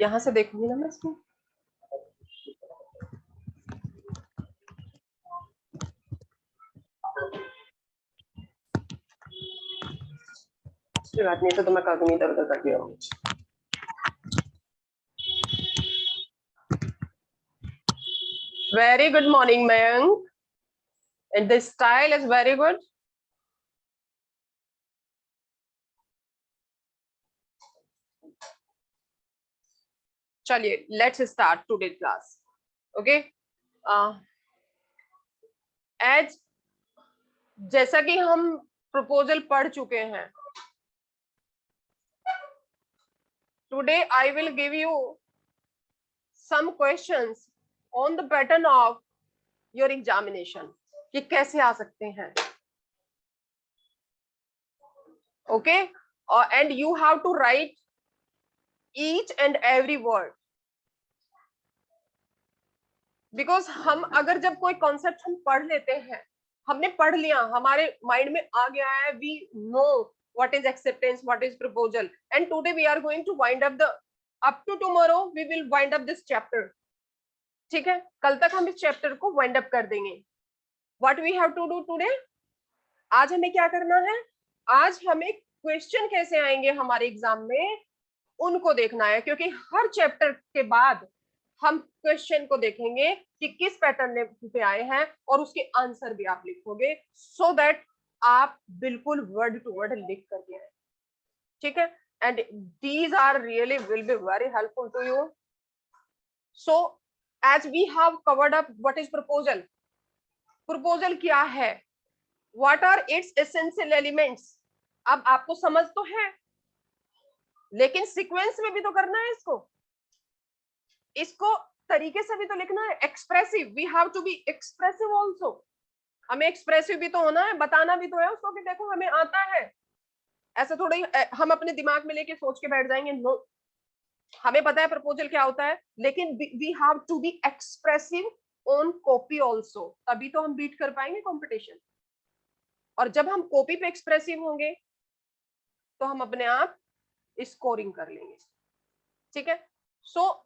यहां से देखूंगी ना मैं इसको। कोई बात नहीं, तो मैं कर दूंगी, इधर उधर कर दिया। Very good morning Mayank, and the style is very good. चलिए let's start today class. Okay, as जैसा कि हम प्रपोजल पढ़ चुके हैं, today I will give you some questions on the pattern of your examination, कि कैसे आ सकते हैं। Okay, and you have to write each and every word, because हम अगर जब कोई कॉन्सेप्ट हम पढ़ लेते हैं, हमने पढ़ लिया, हमारे माइंड में आ गया है, we know what is acceptance, what is proposal, and today we are going to wind up the, up to tomorrow we will wind up this chapter. ठीक है, कल तक हम इस चैप्टर को वाइंड अप कर देंगे। What we have to do today, आज हमें क्या करना है, आज हमें क्वेश्चन कैसे आएंगे हमारे एग्जाम में उनको देखना है, क्योंकि हर चैप्टर के बाद हम क्वेश्चन को देखेंगे कि किस पैटर्न पे आए हैं, और उसके आंसर भी आप लिखोगे, सो दैट आप बिल्कुल वर्ड टू वर्ड लिख करके आए। ठीक है, and these are really will be very helpful to you. So as we have covered up what is proposal, proposal क्या है, what are its essential elements, अब आपको समझ तो है, लेकिन सीक्वेंस में भी तो करना है इसको, इसको तरीके से भी तो लिखना है। Expressive, we have to be expressive also, हमें एक्सप्रेसिव भी तो होना है, बताना भी तो है उसको कि देखो हमें आता है। ऐसा थोड़ा ही हम अपने दिमाग में लेके सोच के बैठ जाएंगे, नो, हमें पता है प्रपोजल क्या होता है, लेकिन we have to be expressive on copy also, तभी तो हम बीट कर पाएंगे कंपटीशन। और जब हम कॉपी पे एक्सप्रेसिव होंगे तो हम अपने आप स्कोरिंग कर लेंगे। ठीक है, सो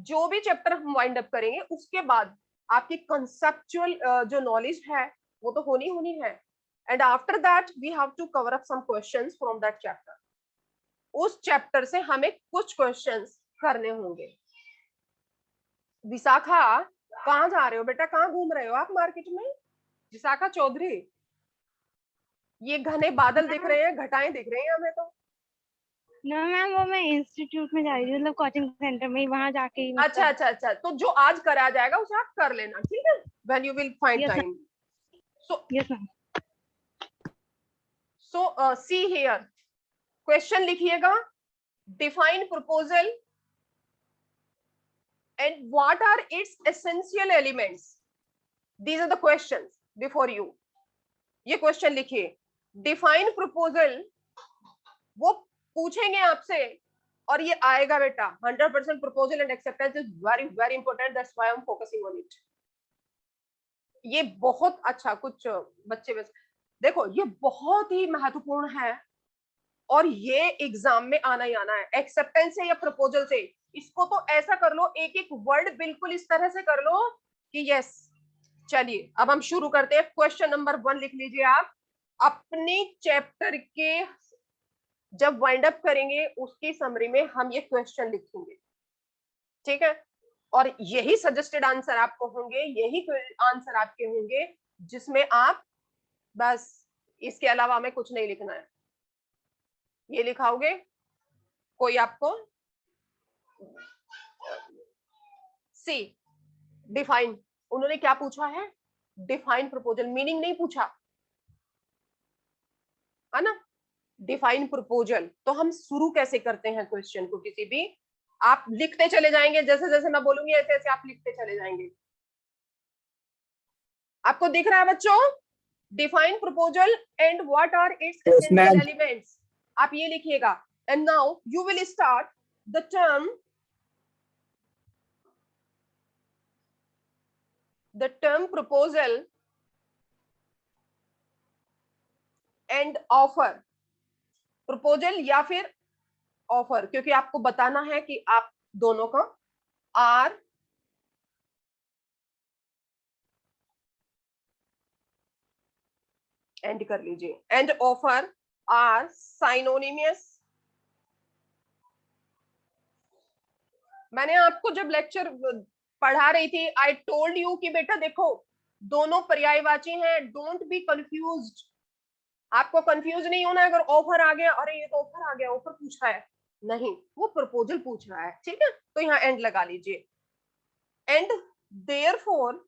जो भी चैप्टर हम वाइंड अप करेंगे उसके बाद आपकी कंसेप्चुअल जो नॉलेज है वो तो होनी होनी है, and after that we have to cover up some questions from that chapter. उस चैप्टर से हमें कुछ क्वेश्चंस करने होंगे। विशाखा, कहाँ जा रहे हो बेटा, कहाँ घूम रहे हो आप मार्केट में? विशाखा चौधरी, ये घने बादल दिख रहे हैं, घटाएं दिख रही हैं हमें तो। ना मैम, वो मैं इंस्टीट्यूट में जा रही हूँ, मतलब कोचिंग सेंटर में ही, वहां जाके ही मतलब। अच्छा अच्छा अच्छा, तो जो आज करा जाएगा उसे आप कर लेना, ठीक है, when you will find yes time. So yes ma'am. See here, question लिखिएगा, define proposal and what are its essential elements, these are the questions before you. ये क्वेश्चन लिखिए, डिफाइन प्रपोजल, वो पूछेंगे आपसे, और ये आएगा बेटा 100%। Proposal and acceptance is very very important, that's why I am focusing on it. ये बहुत अच्छा, कुछ बच्चे बस देखो, ये बहुत ही महत्वपूर्ण है, और ये एग्जाम में आना ही आना है। एक्सेप्टेंस से या प्रपोजल से, इसको तो ऐसा कर लो, एक एक वर्ड बिल्कुल इस तरह से कर लो कि यस। चलिए अब हम शुरू करते हैं। क्वेश्चन नंबर 1 लिख लीजिए आप, अपने चैप्टर के जब वाइंड अप करेंगे उसकी समरी में हम ये क्वेश्चन लिखेंगे। ठीक है, और यही सजेस्टेड आंसर आपको होंगे, यही आंसर आपके होंगे जिसमें आप, बस इसके अलावा हमें कुछ नहीं लिखना है। ये लिखाओगे, कोई आपको सी डिफाइन, उन्होंने क्या पूछा है, डिफाइन प्रपोजल, मीनिंग नहीं पूछा है ना, डिफाइन प्रपोजल। तो हम शुरू कैसे करते हैं क्वेश्चन को, किसी भी आप लिखते चले जाएंगे, जैसे जैसे मैं बोलूंगी ऐसे ऐसे आप लिखते चले जाएंगे। आपको दिख रहा है बच्चों, define proposal and what are its essential elements, आप ये लिखिएगा। And now you will start the term proposal and offer, proposal या फिर ऑफर, क्योंकि आपको बताना है कि आप दोनों का आर एंड कर लीजिए, एंड ऑफर आर साइनोनिमियस। मैंने आपको जब लेक्चर पढ़ा रही थी, आई टोल्ड यू कि बेटा देखो दोनों पर्यायवाची हैं, डोंट बी कंफ्यूज्ड। आपको कंफ्यूज नहीं होना है अगर ऑफर आ गया, अरे ये तो ऑफर आ गया, ऑफर पूछ रहा है, नहीं, वो प्रपोजल पूछ रहा है, ठीक है। तो यहाँ एंड लगा लीजिए, and therefore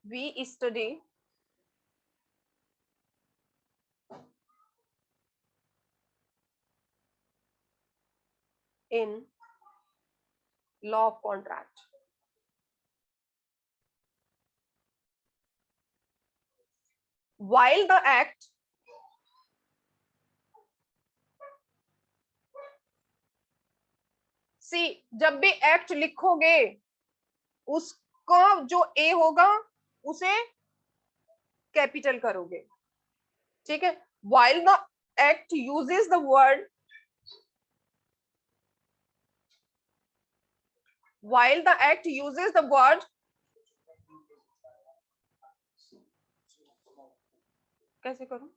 we study in law of contract. While the act सी, जब भी एक्ट लिखोगे उसका जो ए होगा उसे कैपिटल करोगे, ठीक है। while the act uses the word, while the act uses the word, कैसे करूं,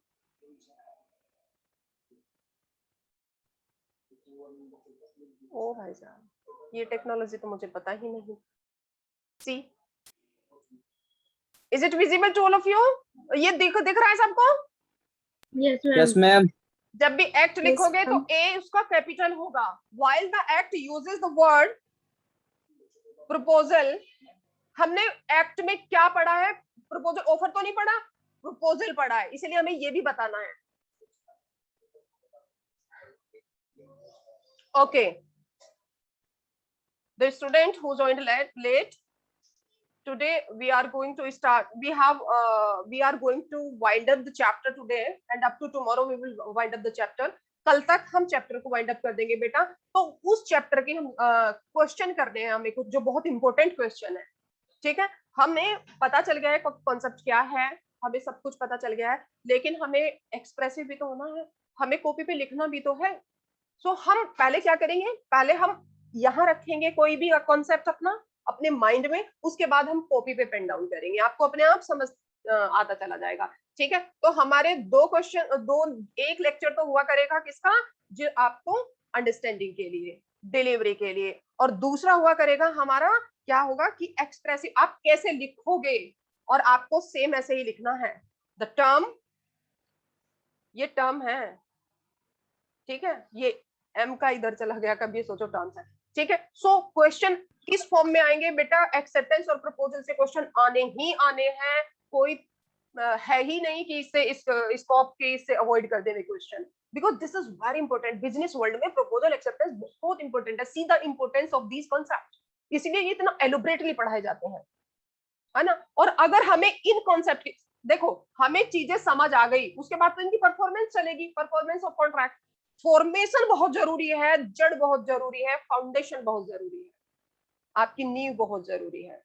ओ भाई साहब ये टेक्नोलॉजी तो मुझे पता ही नहीं। See, is it visible to all of you? ये दिख रहा है सबको? Yes ma'am. जब भी एक्ट लिखोगे तो ए उसका कैपिटल होगा। while the act uses the word proposal, हमने एक्ट में क्या पढ़ा है? प्रपोजल, ऑफर तो नहीं पढ़ा, प्रपोजल पढ़ा है, इसलिए हमें ये भी बताना है। Okay, the student who joined late, today we are going to start, we are going to wind up the chapter today and up to tomorrow we will wind up the chapter. कल तक हम chapter को wind up कर देंगे बेटा। तो उस chapter के हम क्वेश्चन करने हैं हमें कुछ, जो बहुत इंपॉर्टेंट क्वेश्चन है, ठीक है। हमें पता चल गया है कॉन्सेप्ट क्या है, हमें सब कुछ पता चल गया है, लेकिन हमें एक्सप्रेसिव भी तो होना है, हमें कॉपी पे लिखना भी तो है। सो हम पहले क्या करेंगे, पहले हम यहाँ रखेंगे कोई भी कॉन्सेप्ट अपना अपने माइंड में, उसके बाद हम कॉपी पे पेन डाउन करेंगे, आपको अपने आप समझ आता चला जाएगा, ठीक है। तो हमारे दो क्वेश्चन, एक लेक्चर तो हुआ करेगा किसका, जो आपको अंडरस्टैंडिंग के लिए, डिलीवरी के लिए, और दूसरा हुआ करेगा हमारा क्या होगा कि एक्सप्रेसिव, आप कैसे लिखोगे, और आपको सेम ऐसे ही लिखना है। द टर्म, ये टर्म है, ठीक है, ये एम का इधर चला गया, कभी सोचो टर्म्स है, ठीक है। सो क्वेश्चन किस फॉर्म में आएंगे बेटा, एक्सेप्टेंस और प्रपोजल से क्वेश्चन आने ही आने हैं, कोई है ही नहीं कि इससे स्कोप के इससे अवॉइड कर देवे question, because this is very important. Business world में प्रपोजल एक्सेप्टेंस बहुत इंपॉर्टेंट है, see the importance of these concept, इसलिए ये इतना एलोबरेटली पढ़ाए जाते हैं, है ना। और अगर हमें इन कॉन्सेप्ट, देखो हमें चीजें समझ आ गई, उसके बाद तो इनकी परफॉर्मेंस चलेगी, परफॉर्मेंस ऑफ कॉन्ट्रैक्ट। फॉर्मेशन बहुत जरूरी है, जड़ बहुत जरूरी है, फाउंडेशन बहुत जरूरी है, आपकी नींव बहुत जरूरी है,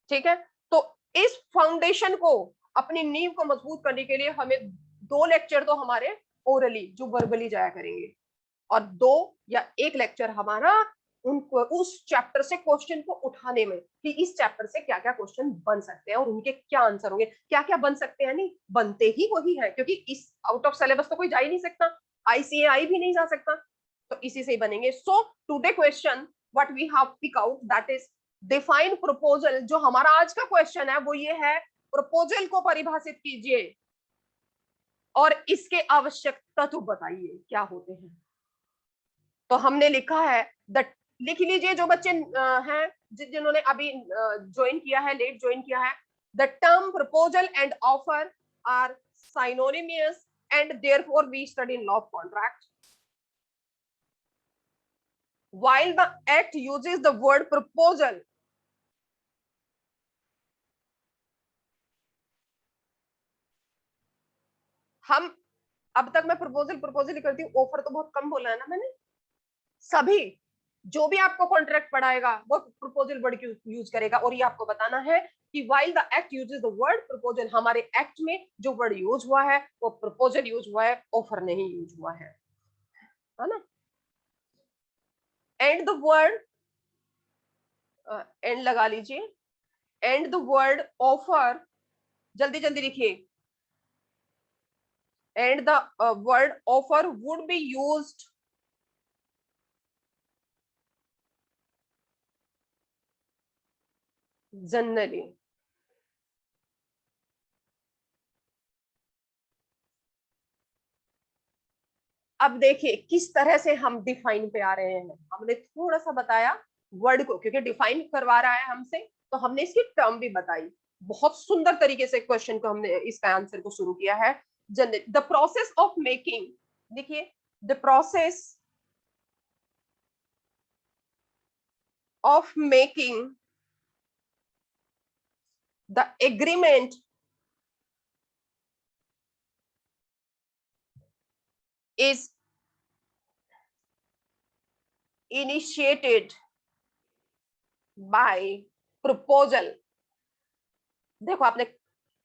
ठीक है। तो इस फाउंडेशन को, अपनी नींव को मजबूत करने के लिए हमें 2 लेक्चर तो हमारे ओरली, जो वर्बली जाया करेंगे, और 2 या 1 लेक्चर हमारा उनको उस चैप्टर से क्वेश्चन को उठाने में, कि इस चैप्टर से क्या क्या क्वेश्चन बन सकते हैं और उनके क्या आंसर होंगे, क्या क्या बन सकते हैं, नहीं बनते ही वही है, क्योंकि इस आउट ऑफ सिलेबस तो कोई जा ही नहीं सकता, आईसीएआई भी नहीं जा सकता, तो इसी से ही बनेंगे। So today question what we have pick out, that is define proposal. जो हमारा आज का क्वेश्चन है वो ये है, प्रपोजल को परिभाषित कीजिए और इसके आवश्यक तत्व बताइए क्या होते हैं। तो हमने लिखा है, लिख लीजिए जो बच्चे हैं, जिन्होंने अभी ज्वाइन किया है, लेट ज्वाइन किया है, the term proposal and offer are synonymous and therefore we study in law of contract. While the act uses the word proposal, हम अब तक मैं प्रपोजल प्रपोजल करती हूँ, ऑफर तो बहुत कम बोला है ना मैंने, सभी जो भी आपको कॉन्ट्रैक्ट पढ़ाएगा वो प्रपोजल वर्ड यूज करेगा। और ये आपको बताना है कि while the act uses the word proposal, हमारे एक्ट में जो वर्ड यूज हुआ है वो प्रपोजल यूज हुआ है, ऑफर नहीं यूज हुआ है ना। एंड द वर्ड, एंड लगा लीजिए, एंड द वर्ड ऑफर, जल्दी जल्दी लिखिए, and the word offer would be used generally. अब देखिए किस तरह से हम डिफाइन पे आ रहे हैं। हमने थोड़ा सा बताया वर्ड को, क्योंकि डिफाइन करवा रहा है हमसे, तो हमने इसकी टर्म भी बताई। बहुत सुंदर तरीके से क्वेश्चन को हमने इसका आंसर को शुरू किया है। द प्रोसेस ऑफ मेकिंग, देखिए the process of making the agreement is initiated by proposal। देखो आपने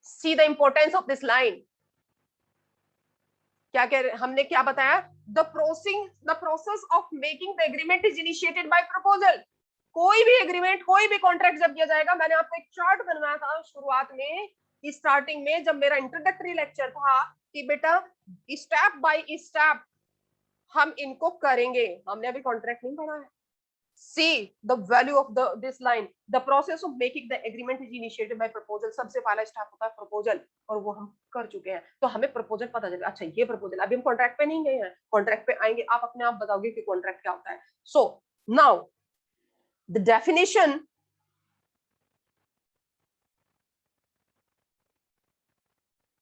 see the importance of this line, क्या कह रहे, हमने क्या बताया, the process of making the agreement is initiated by proposal. कोई भी एग्रीमेंट, कोई भी कॉन्ट्रैक्ट जब किया जाएगा, मैंने आपको एक चार्ट बनवाया था शुरुआत में, स्टार्टिंग में जब मेरा इंट्रोडक्टरी लेक्चर था, कि बेटा स्टेप बाय स्टेप हम इनको करेंगे। हमने अभी कॉन्ट्रैक्ट नहीं पढ़ा है। See the value of this line, the process of making the agreement is initiated by proposal। सबसे पहला स्टेप होता है प्रपोजल, और वो हम कर चुके हैं। तो हमें प्रपोजल पता चलेगा, अच्छा ये प्रपोजल, अभी हम कॉन्ट्रैक्ट पे नहीं गए हैं, कॉन्ट्रैक्ट पे आएंगे, आप अपने आप बताओगे कि कॉन्ट्रैक्ट क्या होता है। So now the definition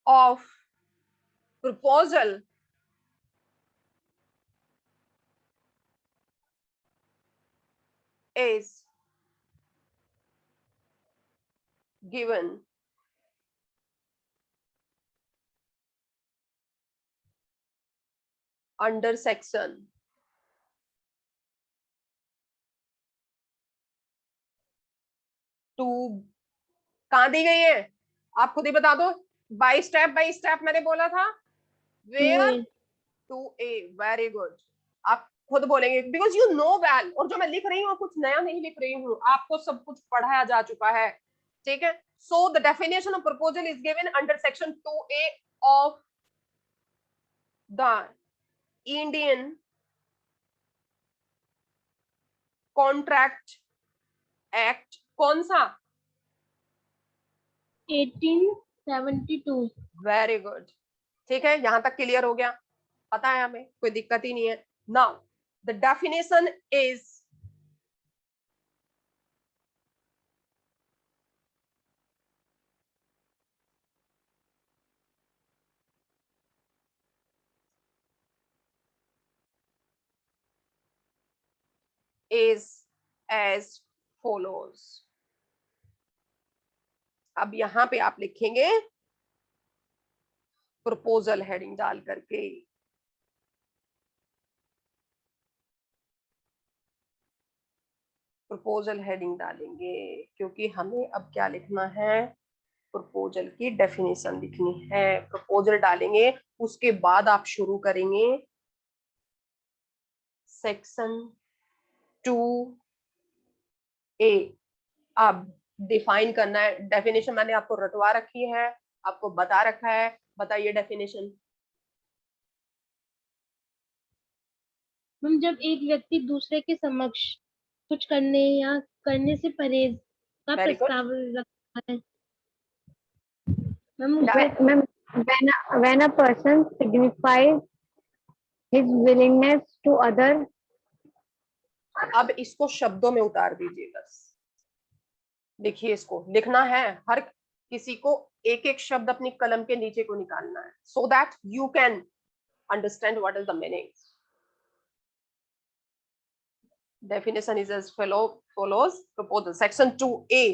of proposal is given under section 2। कहां दी गई है आप खुद ही बता दो, बाय स्टेप मैंने बोला था, वेयर 2A। वेरी गुड, आप खुद बोलेंगे बिकॉज यू नो वेल। और जो मैं लिख रही हूँ कुछ नया नहीं लिख रही हूँ, आपको सब कुछ पढ़ाया जा चुका है, ठीक है। So the definition of proposal is given under section 2A of the Indian contract act. कौन सा? 1872। वेरी गुड, ठीक है, यहां तक क्लियर हो गया, पता है हमें, कोई दिक्कत ही नहीं है। Now the definition is as follows। अब यहां पे आप लिखेंगे प्रपोजल हेडिंग डाल करके, प्रपोजल हेडिंग डालेंगे, क्योंकि हमें अब क्या लिखना है, प्रपोजल की डेफिनेशन लिखनी है। प्रपोजल डालेंगे, उसके बाद आप शुरू करेंगे सेक्शन 2A। अब डिफाइन करना है, डेफिनेशन मैंने आपको रटवा रखी है, आपको बता रखा है, बताइए डेफिनेशन। मैम जब एक व्यक्ति दूसरे के समक्ष कुछ करने या करने से परहेज का वेरी गुड प्रस्ताव रखता है। Ma'am when a person signifies his willingness to other। अब इसको शब्दों में उतार दीजिए, बस देखिए, इसको लिखना है, हर किसी को एक एक शब्द अपनी कलम के नीचे को निकालना है, so that you can understand what is the meaning. Definition is as follows proposal section 2A।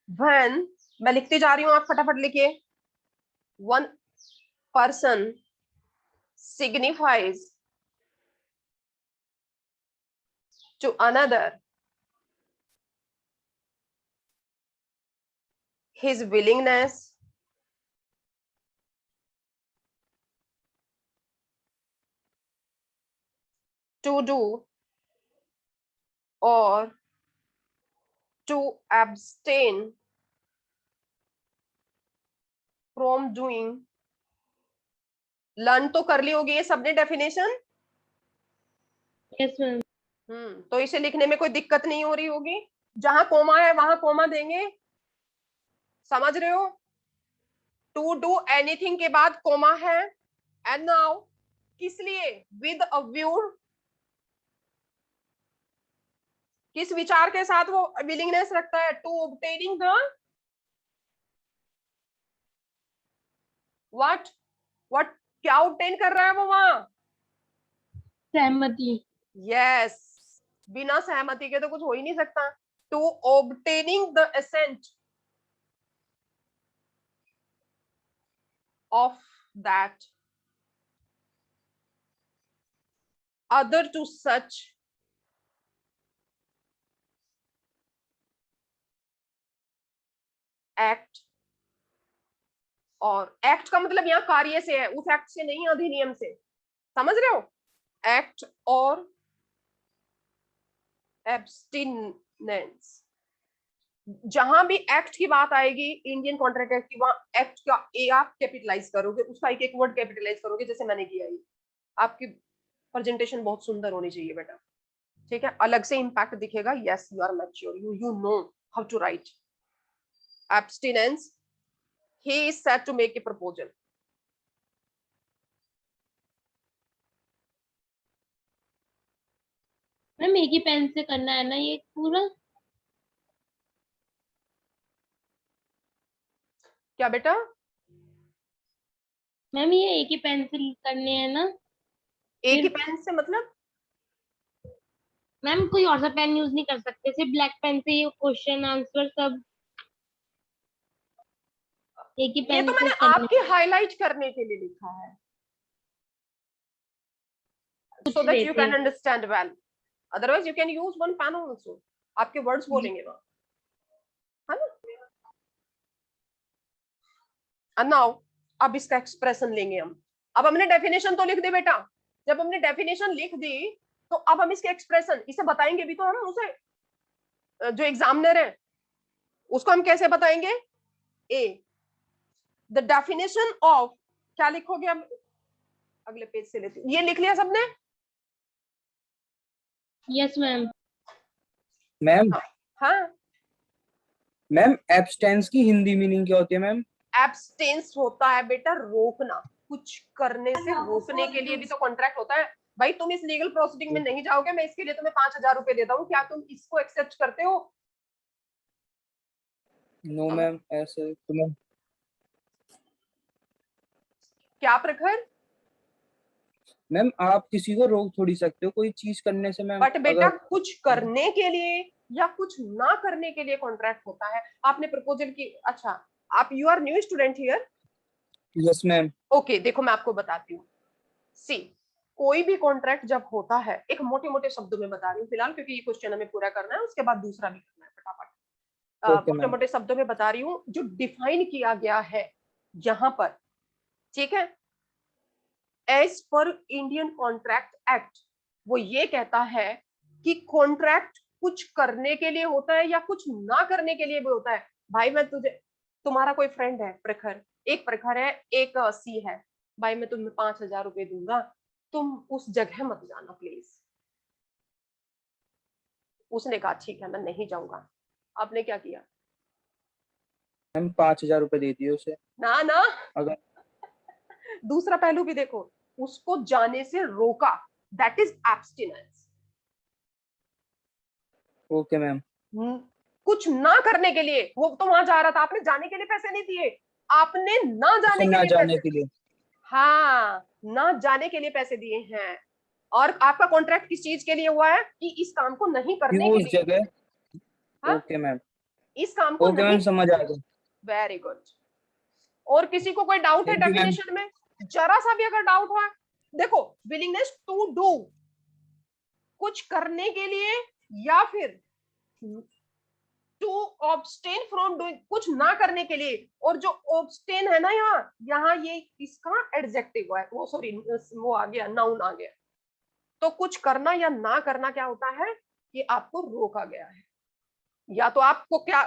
when, मैं लिखती जा रही हूं, आप फटाफट लिखिए। one person signifies to another, his willingness to do or to abstain from doing. Learn तो कर ली होगी ये सबने डेफिनेशन। Yes ma'am. तो इसे लिखने में कोई दिक्कत नहीं हो रही होगी। जहां कोमा है वहां कोमा देंगे, समझ रहे हो? टू डू एनीथिंग के बाद कोमा है। एंड नाउ किस लिए? विद अ व्यू, किस विचार के साथ वो विलिंगनेस रखता है? To obtaining the what what, क्या ऑब्टेन कर रहा है वो वहां? सहमति। यस, बिना सहमति के तो कुछ हो ही नहीं सकता। To obtaining the assent of that other to such act, और एक्ट का मतलब यहाँ कार्य से है, उस एक्ट से नहीं, अधिनियम से, समझ रहे हो? एक्ट और एब्स्टिनेंस, जहां भी एक्ट की बात आएगी इंडियन कॉन्ट्रैक्ट एक्ट की, वहां एक्ट का ए आप कैपिटलाइज करोगे, उसका एक एक वर्ड कैपिटलाइज करोगे, जैसे मैंने किया। ये आपकी प्रेजेंटेशन बहुत सुंदर होनी चाहिए बेटा, ठीक है? अलग से इंपैक्ट दिखेगा। Yes, you are mature, you know how to write. Abstinence, he is set to make a proposal. Ma'am एक ही पेन से करना है ना ये पूरा? क्या बेटा? मैम ये एक ही पेन से करने हैं ना? एक ही पेन से मतलब? मैम कोई और सा पेन यूज नहीं कर सकते? सिर्फ ब्लैक पेन से ये क्वेश्चन आंसर सब एक ही ये पेन तो से मैंने करने आपके हाईलाइट करने के लिए लिखा है, so that you can understand well. Otherwise you can use one pen also. आपके वर्ड्स बोलेंगे वहां, है ना? And now अब इसका एक्सप्रेशन लेंगे हम। अब हमने डेफिनेशन तो लिख दी बेटा, जब हमने डेफिनेशन लिख दी तो अब हम इसके एक्सप्रेशन, इसे बताएंगे भी तो है ना उसे, जो एग्जामिनर है उसको हम कैसे बताएंगे? ए, द डेफिनेशन ऑफ, क्या लिखोगे? हम अगले पेज से लेते, ये लिख लिया सबने? Yes ma'am. मैम हाँ, मैम एब्सटेंस की हिंदी मीनिंग क्या होती है मैम? एब्सटेंस होता है बेटा रोकना, कुछ करने से रोकने के लिए भी तो कॉन्ट्रैक्ट होता है। भाई तुम इस लीगल प्रोसीडिंग में नहीं जाओगे, मैं इसके लिए तुम्हें 5,000 रुपए देता हूँ, क्या तुम इसको एक्सेप्ट करते हो? नो मैम, ऐसे तो मैम क्या प्रखर? मैम आप किसी को रोक थोड़ी सकते हो कोई चीज करने से मैम। बट बेटा कुछ करने के लिए या कुछ ना करने के लिए कॉन्ट्रैक्ट होता है। आपने प्रपोजल की, अच्छा आप, you are new student here? Yes ma'am. Okay, देखो मैं आपको बताती हूँ। सी, कोई भी कॉन्ट्रैक्ट जब होता है, एक मोटे मोटे शब्दों में बता रही हूँ फिलहाल, क्योंकि ये क्वेश्चन हमें पूरा करना है, उसके बाद दूसरा भी करना है फटाफट। मोटे मोटे शब्दों में बता रही हूँ, जो डिफाइन किया गया है यहाँ पर, ठीक है? As per Indian contract act, वो ये कहता है कि कॉन्ट्रैक्ट कुछ करने के लिए होता है या कुछ ना करने के लिए भी होता है। भाई मैं तुझे, तुम्हारा कोई फ्रेंड है प्रखर, एक प्रखर है, एक सी है, भाई मैं तुम्हें 5,000 रुपए दूंगा, तुम उस जगह मत जाना प्लीज। उसने कहा ठीक है मैं नहीं जाऊंगा, आपने क्या किया? मैम 5,000 रुपए दे दिए उसे। ना ना, अगर दूसरा पहलू भी देखो, उसको जाने से रोका, that is abstinence. Okay ma'am. कुछ ना करने के लिए, वो तो वहां जा रहा था, आपने जाने के लिए पैसे नहीं दिए, आपने ना जाने के लिए जाने पैसे, के लिए, हाँ ना जाने के लिए पैसे दिए हैं। और आपका कॉन्ट्रैक्ट किस चीज के लिए हुआ है? कि इस काम को नहीं करने के उस लिए। जगह। हाँ? ओके मैम, इस काम को ओके नहीं, मैम समझ आ गया। Very good. और किसी को कोई डाउट है थैंक यू मैम। डेफिनेशन में? जरा सा भी अगर डाउट हुआ, देखो विलिंगनेस टू डू, कुछ करने के लिए या फिर टू ऑब्स्टेन फ्रॉम डूइंग, कुछ ना करने के लिए। और जो ऑब्स्टेन है ना यहाँ, यहाँ ये इसका एडजेक्टिव है, वो सॉरी वो आ गया, नाउन आ गया। तो कुछ करना या ना करना क्या होता है कि आपको रोका गया है। या तो आपको क्या,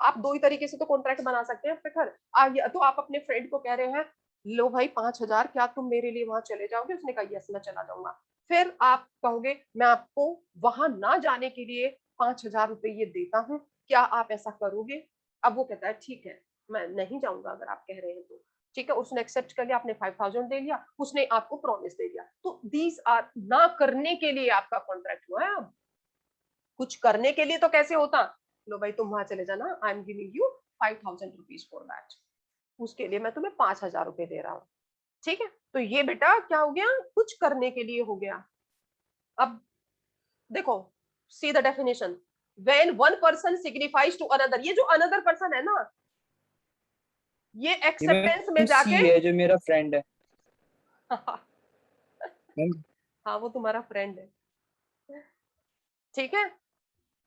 आप दो ही तरीके से तो कॉन्ट्रैक्ट बना सकते हैं फिर। या तो आप अपने फ्रेंड को कह रहे हैं लो भाई 5,000, क्या तुम मेरे लिए वहां चले जाओगे? उसने कहा यस मैं चला जाऊंगा। फिर आप कहोगे मैं आपको वहां ना जाने के लिए 5,000 रुपए ये देता हूँ, क्या आप ऐसा करोगे? अब वो कहता है ठीक है मैं नहीं जाऊंगा अगर आप कह रहे हैं तो। ठीक है, उसने एक्सेप्ट कर लिया, आपने 5,000 दे लिया, उसने आपको प्रॉमिस दे दिया। तो दीज आर ना करने के लिए आपका कॉन्ट्रैक्ट हुआ है। अब कुछ करने के लिए तो कैसे होता, लो भाई तुम वहां चले जाना, I am giving you 5,000 rupees for that, उसके लिए मैं तुम्हें 5,000 रुपए दे रहा हूँ। ठीक है, तो ये बेटा क्या हो गया, कुछ करने के लिए हो गया। अब देखो, see the definition, when one person signifies to another, ये जो अनदर पर्सन है ना, ये एक्सेप्टेंस में जाके सी है जो मेरा फ्रेंड है। हाँ वो तुम्हारा फ्रेंड है। ठीक है,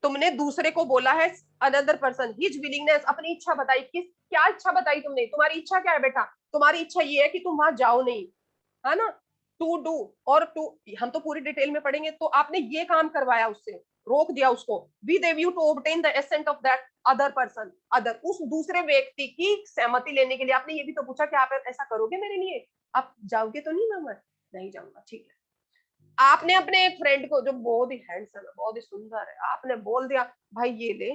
तुमने दूसरे को बोला है अनदर पर्सन, हिज विलिंगनेस, अपनी इच्छा बताई, किस क्या इच्छा बताई तुमने? तुम्हारी इच्छा क्या है बेटा? तुम्हारी इच्छा ये है कि तुम वहां जाओ नहीं, है ना? टू डू, और टू, हम तो पूरी डिटेल में पढ़ेंगे। तो आपने ये काम करवाया उससे, रोक दिया उसको, with a view to obtain the assent of that other person, other, उस दूसरे व्यक्ति की सहमति लेने के लिए। आपने ये भी तो पूछा कि आप ऐसा करोगे मेरे लिए, आप जाओगे तो नहीं? ना मैं नहीं जाऊंगा। ठीक है, आपने अपने एक फ्रेंड को जो बहुत ही हैंडसम है, बहुत ही सुंदर है, आपने बोल दिया भाई ये ले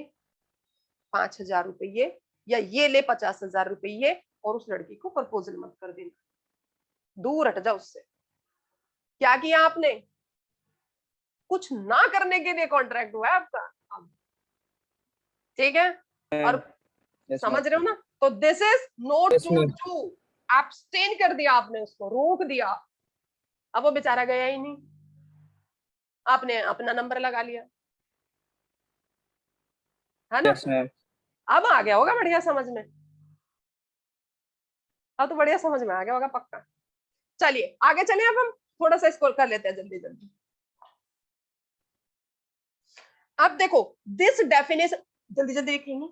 5,000 रुपये, या ये ले 50,000 रुपये, और उस लड़की को प्रपोजल मत कर देना, दूर हट जा उससे। क्या किया आपने? कुछ ना करने के लिए कॉन्ट्रैक्ट हुआ है आपका। अब ठीक है, और समझ रहे हो ना? तो this is not to do, abstain कर दिया आपने, उसको रोक दिया। अब वो बेचारा गया ही नहीं, आपने अपना नंबर लगा लिया, है ना? अब आ गया होगा बढ़िया समझ में, अब तो बढ़िया समझ में आ गया होगा पक्का। चलिए आगे चलिए, अब हम थोड़ा सा इसको कर लेते हैं जल्दी जल्दी। अब देखो दिस डेफिनेशन, जल्दी जल्दी लिखेंगे।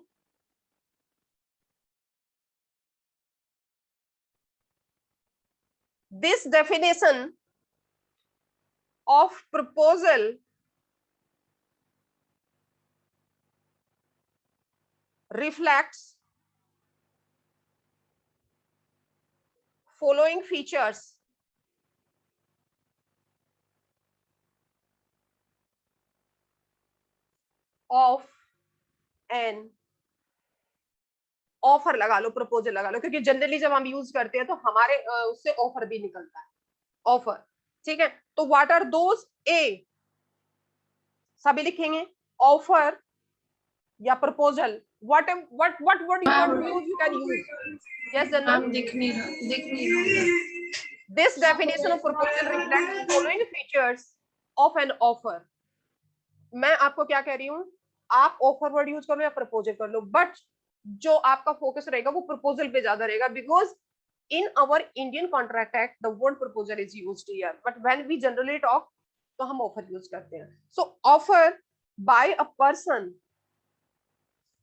This definition of proposal reflects following features of an offer, लगा लो प्रपोजल लगा लो, क्योंकि जनरली जब हम यूज करते हैं तो हमारे उससे ऑफर भी निकलता है, ऑफर। ठीक है, तो व्हाट आर दोज? ए, सभी लिखेंगे, ऑफर या proposal, what word you want to use, you can use. Yes Janna, दिख नहीं रहा। this definition of proposal reflects following features of an offer. मैं आपको क्या कह रही हूँ, आप ऑफर वर्ड यूज कर लो या प्रपोजल कर लो, बट जो आपका फोकस रहेगा वो प्रपोजल पे ज्यादा रहेगा, because in our Indian Contract Act the word proposal is used here, but when we generally talk तो हम ऑफर यूज करते हैं। so offer by a person,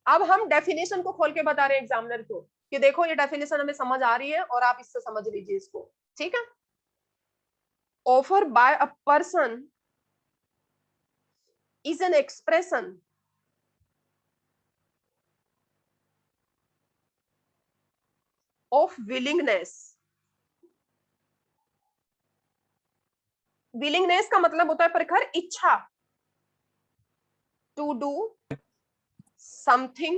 अब हम डेफिनेशन को खोल के बता रहे हैं एग्जामिनर को कि देखो ये डेफिनेशन हमें समझ आ रही है और आप इससे समझ लीजिए इसको। ठीक है, offer by a person is an expression of willingness. willingness का मतलब होता है प्रखर इच्छा, to do something।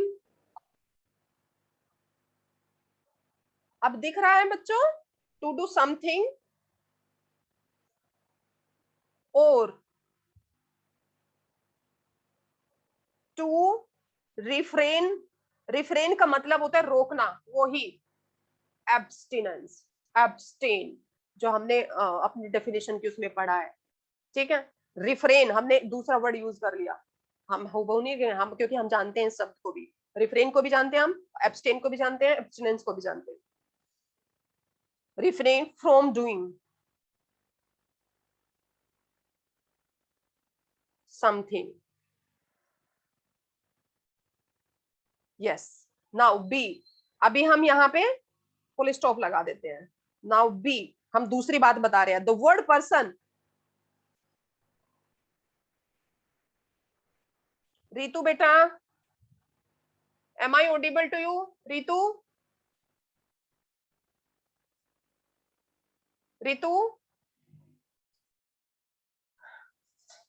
अब दिख रहा है बच्चों, to do something और to refrain, refrain का मतलब होता है रोकना, वो ही abstinence, abstain, जो हमने अपनी डेफिनेशन की उसमें पढ़ा है। ठीक है, रिफ्रेन हमने दूसरा वर्ड यूज कर लिया, हम हो नहीं गए हम, क्योंकि हम जानते हैं शब्द को भी, रिफ्रेन को भी जानते हैं हम, एब्सटेन को भी जानते हैं, एब्सटिनेंस को भी जानते हैं। Refrain from doing something, yes, now B, अभी हम यहाँ पे फुल स्टॉप लगा देते हैं। नाउ बी, हम दूसरी बात बता रहे हैं। द वर्ड पर्सन, रितु बेटा, am I audible to you? Ritu, Ritu,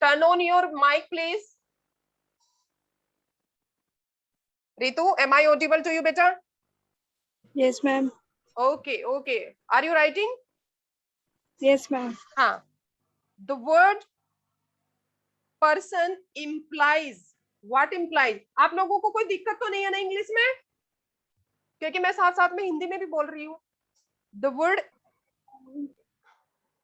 turn on your mic please. Ritu, am I audible to you बेटा? Yes, ma'am. Okay okay, are you writing? Yes, ma'am. हाँ, the word person implies, what implies? आप लोगों को कोई दिक्कत तो नहीं है ना इंग्लिश में? क्योंकि मैं साथ साथ में हिंदी में भी बोल रही हूँ। द वर्ड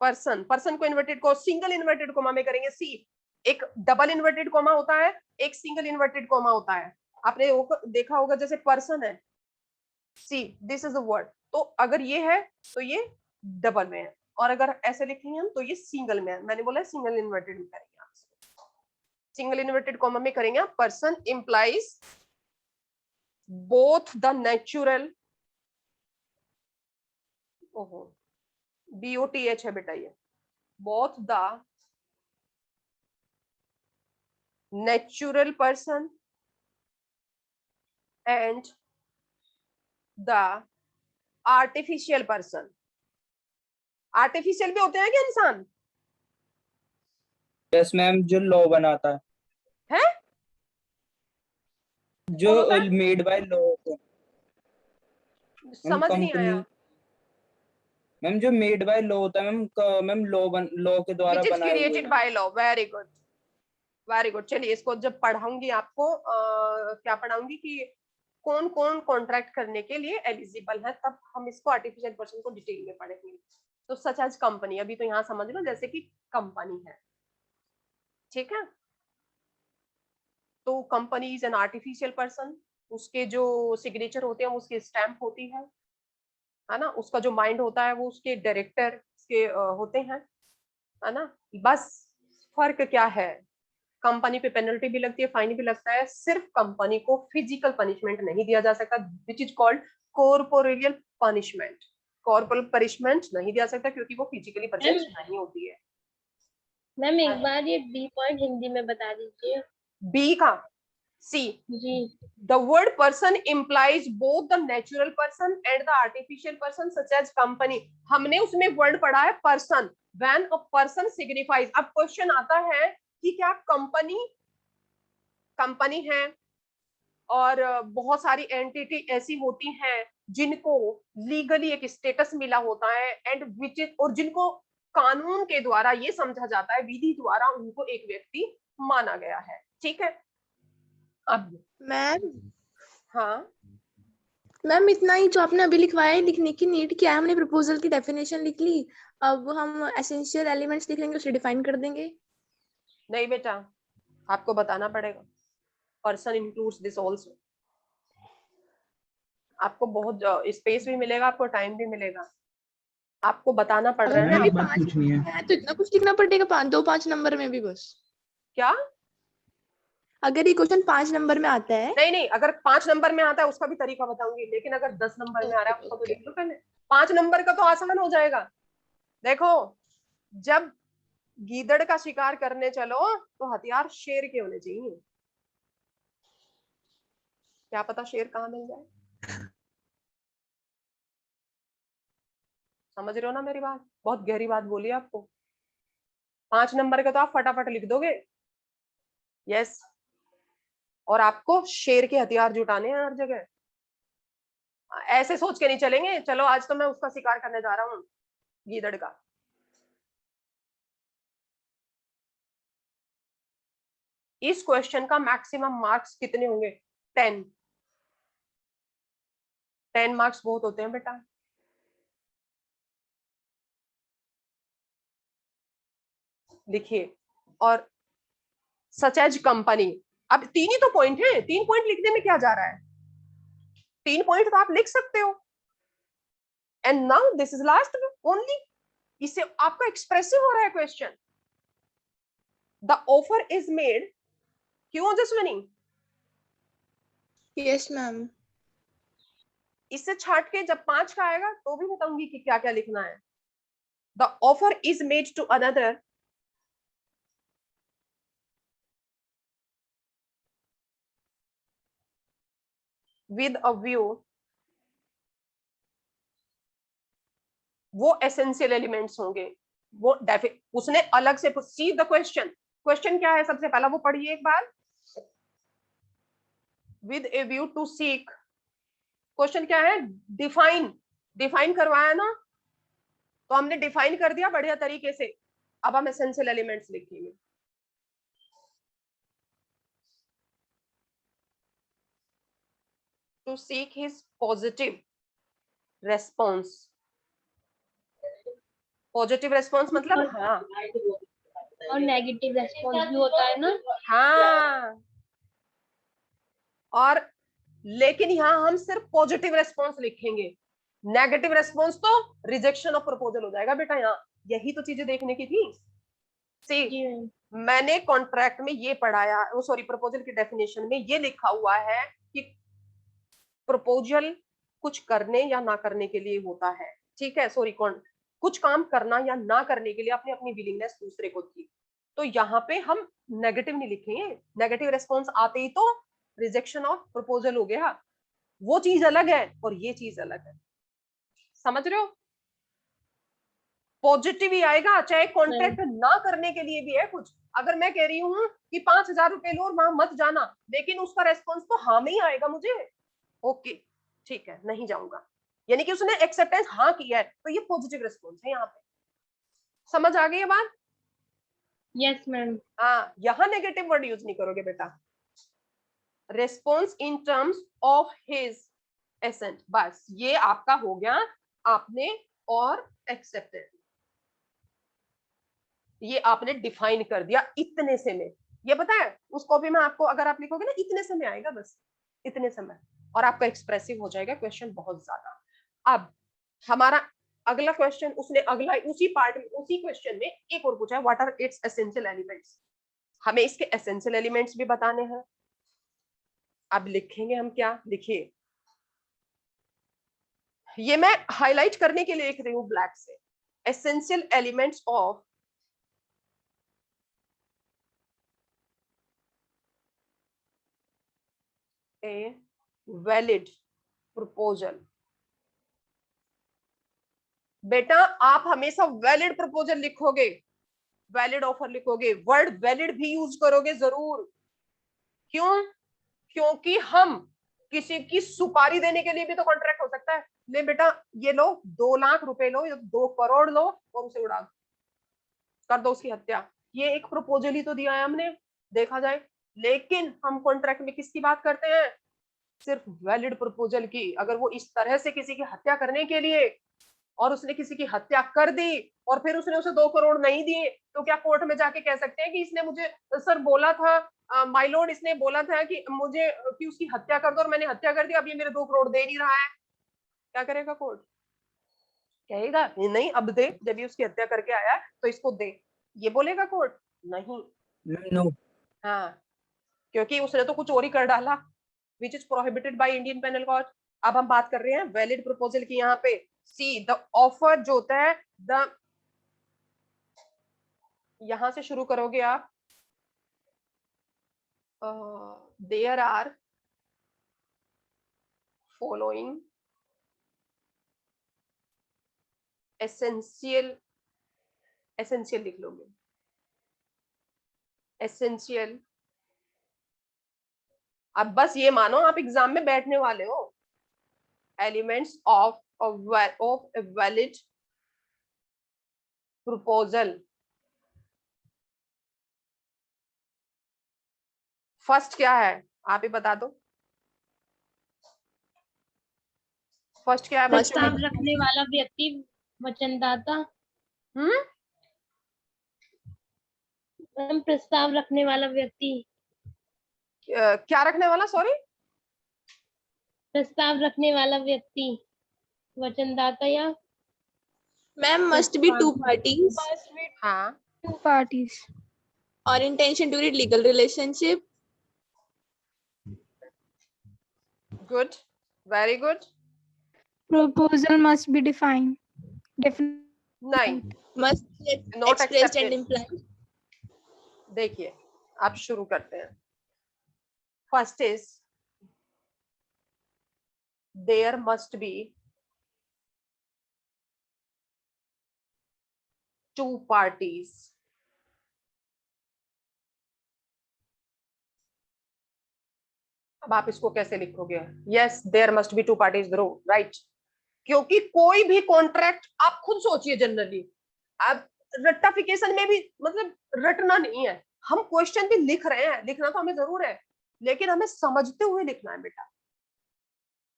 पर्सन, पर्सन को इन्वर्टेड को सिंगल इन्वर्टेड कोमा में करेंगे। सी, एक डबल इन्वर्टेड कोमा होता है, एक सिंगल इन्वर्टेड कोमा होता है। आपने देखा होगा, जैसे पर्सन है, see this is the word, तो अगर ये है तो ये डबल में है, और अगर ऐसे लिखेंगे हम तो ये सिंगल में है। मैंने बोला सिंगल इन्वर्टेड में करेंगे आप, सिंगल इन्वर्टेड कॉमा में करेंगे आप। Person implies both the natural, ओहो BOTH है बेटा ये, both the natural person and the artificial person. Artificial भी होते हैं क्या इंसान? यस मैम, जो लॉ बनाता है, जो मेड बाय लॉ होते हैं। समझ नहीं आया मैम, जो मेड बाय लॉ होता है मैम, मैम लॉ के द्वारा which is बनाया हुआ created है। by law। Very good, very good. चलिए इसको जब पढ़ाऊंगी आपको क्या पढ़ाऊंगी कि कौन कौन कॉन्ट्रैक्ट करने के लिए एलिजिबल है, तब हम इसको आर्टिफिशियल पर्सन को डिटेल में पढ़ेंगे। तो सच एज कंपनी, अभी तो यहाँ समझ लो जैसे कि कंपनी है, ठीक है। तो company is an artificial person, उसके जो सिग्नेचर होते हैं वो उसकी स्टैंप होती है ना, उसका जो माइंड होता है वो उसके डायरेक्टर के होते हैं, है ना। बस फर्क क्या है, कंपनी पे पेनल्टी भी लगती है, फाइन भी लगता है, सिर्फ कंपनी को फिजिकल पनिशमेंट नहीं दिया जा सकता, which is called corporeal punishment. Corporal punishment नहीं दिया सकता क्योंकि वो फिजिकली परचेज नहीं होती है। मैम एक बार ये बी पॉइंट हिंदी में बता दीजिए। बी का, सी जी, the word person implies both the natural person and the artificial person such as company। हमने उसमें वर्ड पढ़ा है person, when a person signifies। अब क्वेश्चन आता है कि क्या कंपनी है और बहुत सारी एंटिटी ऐसी होती हैं जिनको लीगली एक स्टेटस मिला होता है एंड विच इज, और जिनको कानून के द्वारा ये समझा जाता है, विधि द्वारा उनको एक व्यक्ति माना गया है, ठीक है। अब मैम, हाँ मैम इतना ही जो आपने अभी लिखवाया है, लिखने की नीड क्या है? हमने प्रपोजल की डेफिनेशन लिख ली, अब हम एसेंशियल एलिमेंट्स लिख लेंगे, उसे डिफाइन कर देंगे। नहीं बेटा, आपको बताना पड़ेगा, पर्सन इंक्लूड्स दिस आल्सो। आपको बहुत स्पेस भी मिलेगा, आपको टाइम भी मिलेगा, आपको बताना पड़ रहा है ना। अगर बात पूछनी है तो इतना कुछ लिखना पड़ेगा 5 नंबर में भी बस? क्या? अगर ये क्वेश्चन 5 नंबर में आता है? नहीं नहीं, अगर 5 नंबर में आता है उसका भी तरीका बताऊंगी, लेकिन अगर 10 नंबर में आ रहा है उसका तो लिख लो पहले। 5 नंबर का तो आसान हो जाएगा। देखो, जब गीदड़ का शिकार करने चलो तो हथियार शेर के होने चाहिए, क्या पता शेर कहाँ मिल जाए। समझ रहे हो ना मेरी बात? बहुत गहरी बात बोली आपको। 5 नंबर का तो आप फटाफट लिख दोगे, यस। और आपको शेर के हथियार जुटाने हैं हर जगह, ऐसे सोच के नहीं चलेंगे चलो आज तो मैं उसका शिकार करने जा रहा हूँ गीदड़ का। इस क्वेश्चन का मैक्सिमम मार्क्स कितने होंगे? 10। 10 मार्क्स बहुत होते हैं बेटा। लिखिए, और सच एज कंपनी। अब 3 ही तो पॉइंट है, 3 पॉइंट लिखने में क्या जा रहा है? 3 पॉइंट तो आप लिख सकते हो। And now this is last only, इससे आपका एक्सप्रेसिव हो रहा है question. The offer is made, क्यों जसवनी? Yes ma'am. इससे छाट के जब 5 का आएगा तो भी बताऊंगी कि क्या क्या लिखना है। The offer is made to another with a view, वो एसेंशियल एलिमेंट्स होंगे। वो उसने अलग से सी द क्वेश्चन, क्वेश्चन क्या है सबसे पहला वो पढ़िए एक बार। With a view to seek, question क्या है? डिफाइन, डिफाइन करवाया ना, तो हमने डिफाइन कर दिया बढ़िया तरीके से। अब हम एसेंशियल एलिमेंट्स लिखेंगे। To seek his positive response, positive response मतलब हाँ, और नेगेटिव रेस्पॉन्स भी होता है ना। हाँ, और लेकिन यहाँ हम सिर्फ पॉजिटिव रेस्पॉन्स लिखेंगे, नेगेटिव रेस्पॉन्स तो रिजेक्शन ऑफ प्रपोजल हो जाएगा बेटा। यहाँ यही तो चीजें देखने की थी। सी, मैंने कॉन्ट्रैक्ट में ये पढ़ाया, वो सॉरी प्रपोजल की डेफिनेशन में ये लिखा हुआ है कि प्रपोजल कुछ करने या ना करने के लिए होता है, ठीक है। सॉरी, कुछ काम करना या ना करने के लिए अपनी अपनी विलिंगनेस दूसरे को थी। तो यहाँ पे हम नेगेटिव नहीं लिखेंगे, नेगेटिव रेस्पॉन्स आते ही तो रिजेक्शन ऑफ प्रपोजल हो गया। वो चीज अलग है और ये चीज अलग है, समझ रहे हो? पॉजिटिव ही आएगा, चाहे कॉन्ट्रैक्ट ना करने के लिए भी है कुछ। अगर मैं कह रही हूँ कि 5,000 रुपए लो और वहां मत जाना, लेकिन उसका रेस्पॉन्स तो हाँ में ही आएगा मुझे, ओके ठीक है नहीं जाऊंगा, यानी कि उसने एक्सेप्टेंस हाँ किया है, तो ये पॉजिटिव रेस्पॉन्स है यहाँ पे। समझ आ गई ये बात? Yes ma'am. हाँ, यहाँ नेगेटिव वर्ड यूज नहीं करोगे बेटा। Response in terms of his assent, बस ये आपका हो गया, आपने और एक्सेप्टेड, ये आपने डिफाइन कर दिया इतने से में। ये पता है उस कॉपी में आपको अगर आप लिखोगे ना इतने से में आएगा, बस इतने से में, और आपका एक्सप्रेसिव हो जाएगा क्वेश्चन बहुत ज्यादा। अब हमारा अगला क्वेश्चन, उसने अगला उसी पार्ट में उसी क्वेश्चन में एक और पूछा है, what are its essential elements. हमें इसके एसेंशियल एलिमेंट्स भी बताने हैं। अब लिखेंगे हम क्या, लिखिए, ये मैं हाईलाइट करने के लिए लिख रही हूं ब्लैक से। Essential elements of a valid proposal. बेटा आप हमेशा वैलिड प्रपोजल लिखोगे, वैलिड ऑफर लिखोगे, वर्ड वैलिड भी यूज करोगे जरूर। क्यों? क्योंकि हम किसी की सुपारी देने के लिए भी तो कॉन्ट्रैक्ट हो सकता है। ले बेटा ये लो 2 लाख रुपए लो या 2 करोड़ लो और उसे उड़ा दो, कर दो उसकी हत्या, ये एक प्रपोजल ही तो दिया है हमने, देखा जाए। लेकिन हम कॉन्ट्रैक्ट में किसकी बात करते हैं? सिर्फ वैलिड प्रपोजल की। अगर वो इस तरह से किसी की हत्या करने के लिए, और उसने किसी की हत्या कर दी और फिर उसने उसे 2 करोड़ नहीं दिए, तो क्या कोर्ट में जाके कह सकते हैं कि इसने मुझे सर बोला था, माय लॉर्ड इसने बोला था कि मुझे कि उसकी हत्या कर दो और मैंने हत्या कर दी, अब ये मेरे 2 करोड़ दे नहीं रहा है। क्या करेगा कोर्ट? कहेगा नहीं अब दे, जब ये उसकी हत्या करके आया तो इसको दे, ये बोलेगा कोर्ट? नहीं, नो। हाँ, क्योंकि उसने तो कुछ और ही कर डाला, which is prohibited by Indian penal code. अब हम बात कर रहे हैं वैलिड प्रपोजल की। यहाँ पे सी द ऑफर जो होता है, द, यहां से शुरू करोगे आप, there are following essential, essential लिख लोगे, एसेंशियल। अब बस ये मानो आप एग्जाम में बैठने वाले हो। Elements of a valid proposal। First क्या है आप ही बता दो, फर्स्ट क्या है बच्चों? प्रस्ताव रखने वाला व्यक्ति वचनदाता। मैम प्रस्ताव रखने वाला व्यक्ति, क्या रखने वाला? सॉरी, प्रस्ताव रखने वाला व्यक्ति वचनदाता या मैम मस्ट बी 2 parties हाँ, 2 parties or intention to create legal relationship Good. Very good. Proposal must be defined. नहीं, Must be Not expressed accepted. and implied. देखिए, आप शुरू करते हैं. First is there must be two parties. अब आप इसको कैसे लिखोगे? Yes, there must be two parties, Dhruv, right? क्योंकि कोई भी कॉन्ट्रैक्ट आप खुद सोचिए, जनरली आप रट्टाफिकेशन में भी मतलब रटना नहीं है. हम क्वेश्चन भी लिख रहे हैं, लिखना तो हमें जरूर है, लेकिन हमें समझते हुए लिखना है बेटा.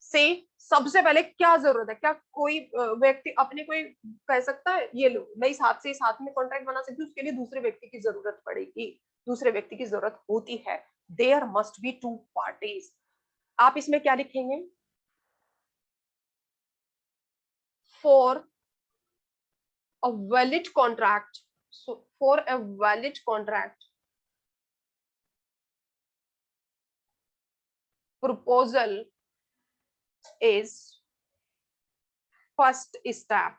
से सबसे पहले क्या जरूरत है? क्या कोई व्यक्ति अपने कोई कह सकता है ये लो मैं इस हाथ से इस हाथ में कॉन्ट्रैक्ट बना सकती हूँ? उसके लिए दूसरे व्यक्ति की जरूरत पड़ेगी, दूसरे व्यक्ति की जरूरत होती है. There must be two parties. आप इसमें क्या लिखेंगे? For a valid contract, so for a valid contract, proposal is first step,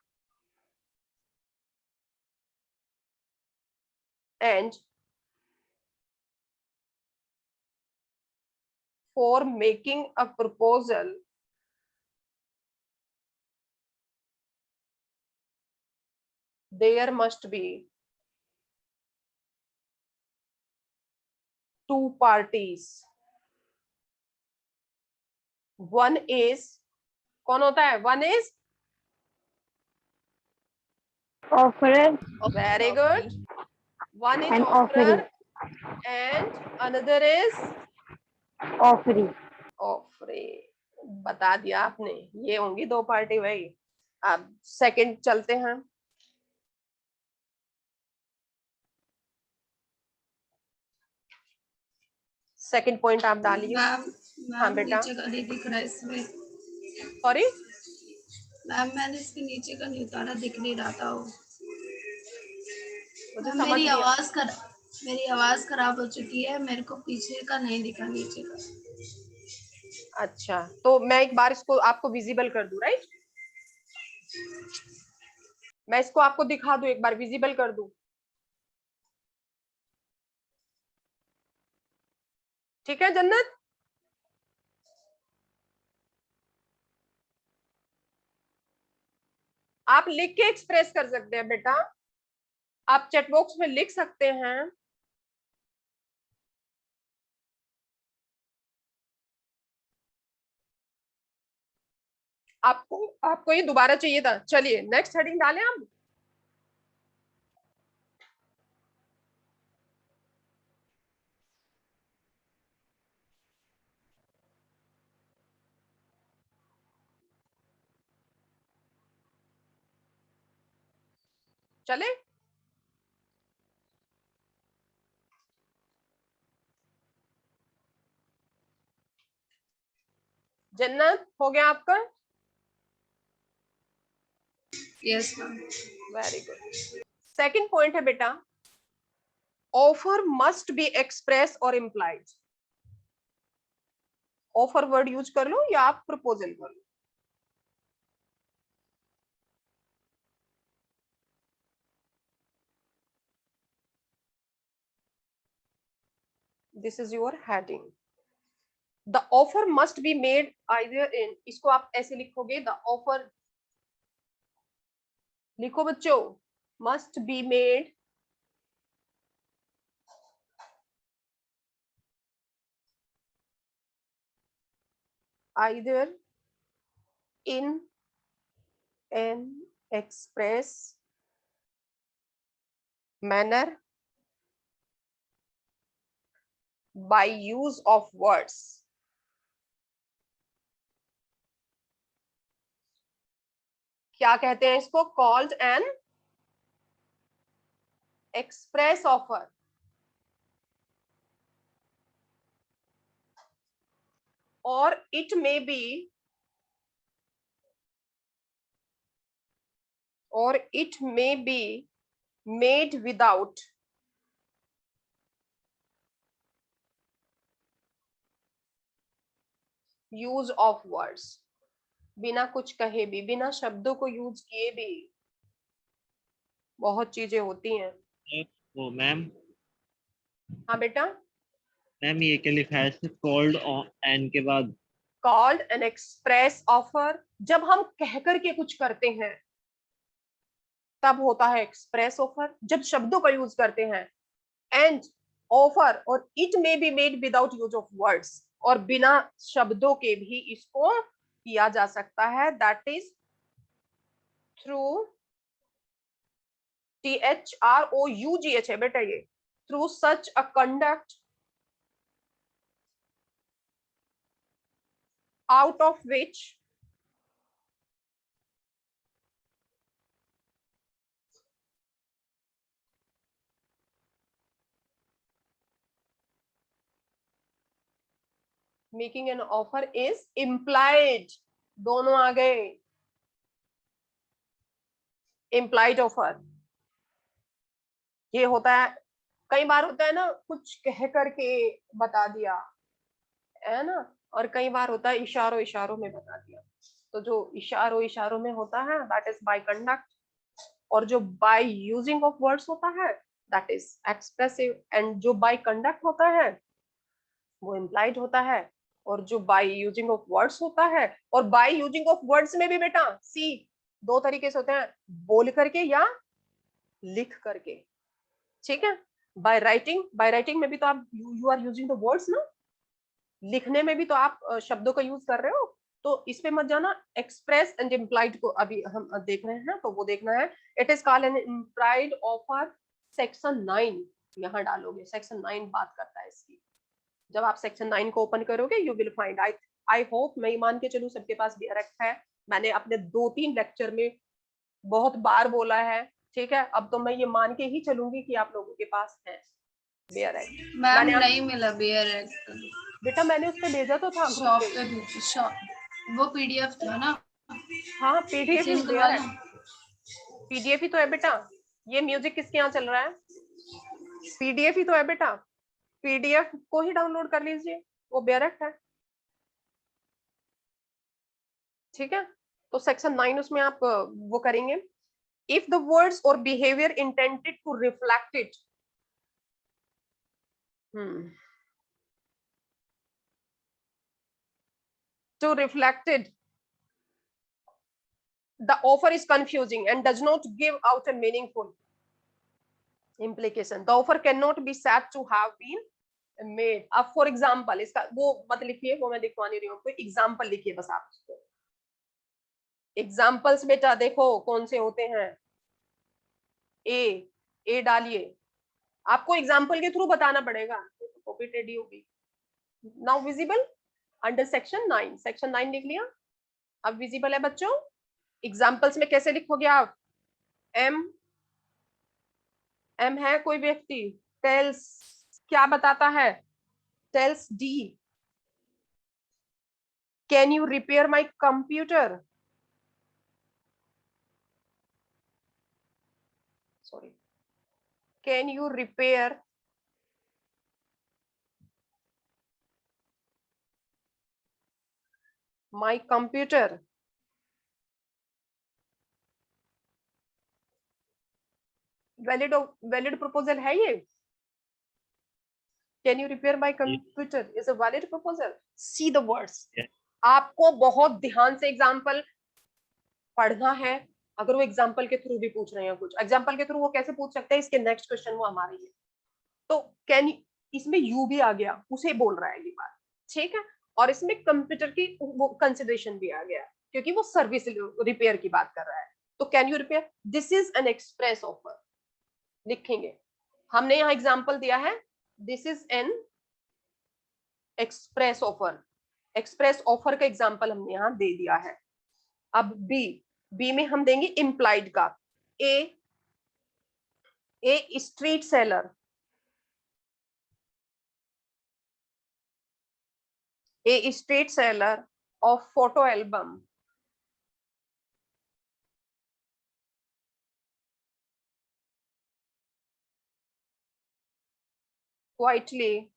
and for making a proposal there must be two parties. One is, कौन होता है? One is Offerer very good. One is and offerer offeree. and another is Offeree. ऑफरे. बता दिया आपने, ये होंगी दो party भाई. अब सेकंड चलते हैं. सेकंड पॉइंट आप डालिए. हाँ बेटा. नीचे का नहीं दिख रहा है इसमें. सॉरी मैम मैंने इसके नीचे का नहीं उतारा, दिख नहीं रहा था वो. मुझे मैम, समझ मेरी नहीं आया. मेरी आवाज खराब हो चुकी है, मेरे को पीछे का नहीं दिखा, नीचे का. अच्छा, तो मैं एक बार इसको आपको विजिबल कर दूं, राइट? मैं इसको आपको दिखा दूं, एक बार विजिबल कर दूं. ठीक है जन्नत? आप लिख के एक्सप्रेस कर सकते हैं बेटा, आप चैट बॉक्स में लिख सकते हैं. आपको ये दोबारा चाहिए था. चलिए नेक्स्ट हेडिंग डालें हम. चले? जन्नत हो गया आपका? Yes ma'am. Very good. Second point है बेटा, ऑफर मस्ट बी एक्सप्रेस और इम्प्लाइड. ऑफर वर्ड यूज कर लो या आप प्रपोजल कर लो. This is your heading. The offer must be made either in, इसको आप ऐसे लिखोगे, द ऑफर लिखो बच्चों, must be made either in an express manner by use of words. क्या कहते हैं इसको? Called an express offer. Or it may be, or it may be made without use of words, बिना कुछ कहे भी, बिना शब्दों को यूज किए भी बहुत चीजें होती हैं। वो मैम हाँ बेटा, मैम ये क्या लिखा है कॉल्ड एन के बाद? कॉल्ड एन एक्सप्रेस ऑफर, जब हम कह करके कुछ करते हैं तब होता है एक्सप्रेस ऑफर, जब शब्दों का यूज करते हैं। एंड ऑफर और it may be made without use of words, और बिना शब्दों के भी इसको किया जा सकता है, दैट इज थ्रू THROUGH है बेटा ये, through such a conduct out of which making an offer is implied, दोनों आ गए, implied offer ये होता है। कई बार होता है ना कुछ कह करके बता दिया है ना, और कई बार होता है इशारों इशारों में बता दिया। तो जो इशारों इशारों में होता है दैट इज बाय कंडक्ट, और जो बाय यूजिंग ऑफ वर्ड्स होता है दैट इज एक्सप्रेसिव, एंड जो बाय कंडक्ट होता है वो इम्प्लाइड होता है, और जो बाय यूजिंग ऑफ वर्ड्स होता है, और बाय यूजिंग ऑफ वर्ड्स में भी बेटा सी दो तरीके से होते हैं, बोल करके या लिख करके, ठीक है। बाय राइटिंग में भी तो आप you are using the words ना, लिखने में भी तो आप शब्दों का यूज कर रहे हो, तो इस पे मत जाना। एक्सप्रेस एंड इम्प्लाइड को अभी हम देख रहे हैं, तो वो देखना है। It is called an implied offer, section 9 यहाँ डालोगे, सेक्शन 9 बात करता है इसकी। जब आप सेक्शन 9 को ओपन करोगे you will find, I hope, मैं मान के चलूं सबके पास बियर एक्ट है, मैंने अपने 2-3 लेक्चर में बहुत बार बोला है, ठीक है। अब तो मैं ये मान के ही चलूंगी कि आप लोगों के पास है बियर एक्ट। मैम नहीं मिला बियर एक्ट, बेटा मैंने उस पर भेजा तो था शॉप पे भी, शॉप वो PDF था ना। हाँ पीडीएफ इसे ही निकलवा है, लो। पीडीएफ ही तो है बेटा। ये म्यूजिक किसके यहाँ चल रहा है, पीडीएफ ही तो है बेटा, पीडीएफ को ही डाउनलोड कर लीजिए, वो बेयरक्ट है, ठीक है। तो सेक्शन 9 उसमें आप वो करेंगे। इफ द वर्ड्स और behaviour intended to reflect it, to reflected the offer is confusing and does not give out a meaningful implication, the offer cannot be said to have been made। अब for example, इसका वो मत लिखिए, वो मैं लिखवा नहीं रही हूँ, कोई एग्जाम्पल लिखिए बस आप उसको। एग्जाम्पल्स बेटा देखो कौन से होते हैं, ए डालिए, आपको एग्जाम्पल के थ्रू बताना पड़ेगा, कॉपी टेडी होगी। Now visible under section 9, section 9 लिख लिया, अब विजिबल है बच्चों। एग्जाम्पल्स में कैसे लिखोगे आप, एम है कोई व्यक्ति, टेल्स क्या बताता है, tells the can you repair my computer, sorry, can you repair my computer. Valid proposal है ये, can you repair my computer is a valid proposal. See the words, आपको बहुत ध्यान से एग्जाम्पल पढ़ना है। अगर वो एग्जाम्पल के थ्रू भी पूछ रहे हैं कुछ, एग्जाम्पल के थ्रू वो कैसे पूछ सकते हैं, इसके नेक्स्ट क्वेश्चन वो हमारे लिए, तो कैन, इसमें यू भी आ गया, उसे बोल रहा है ये बात, ठीक है। और इसमें कंप्यूटर की वो कंसिडरेशन भी आ गया, क्योंकि वो सर्विस रिपेयर की बात कर रहा है। तो can you repair, this is an express offer लिखेंगे, हमने यहाँ एग्जाम्पल दिया है, this is an express offer, express offer का एग्जाम्पल हमने यहाँ दे दिया है। अब बी में हम देंगे इम्प्लाइड का, a street seller, a street seller of photo album quietly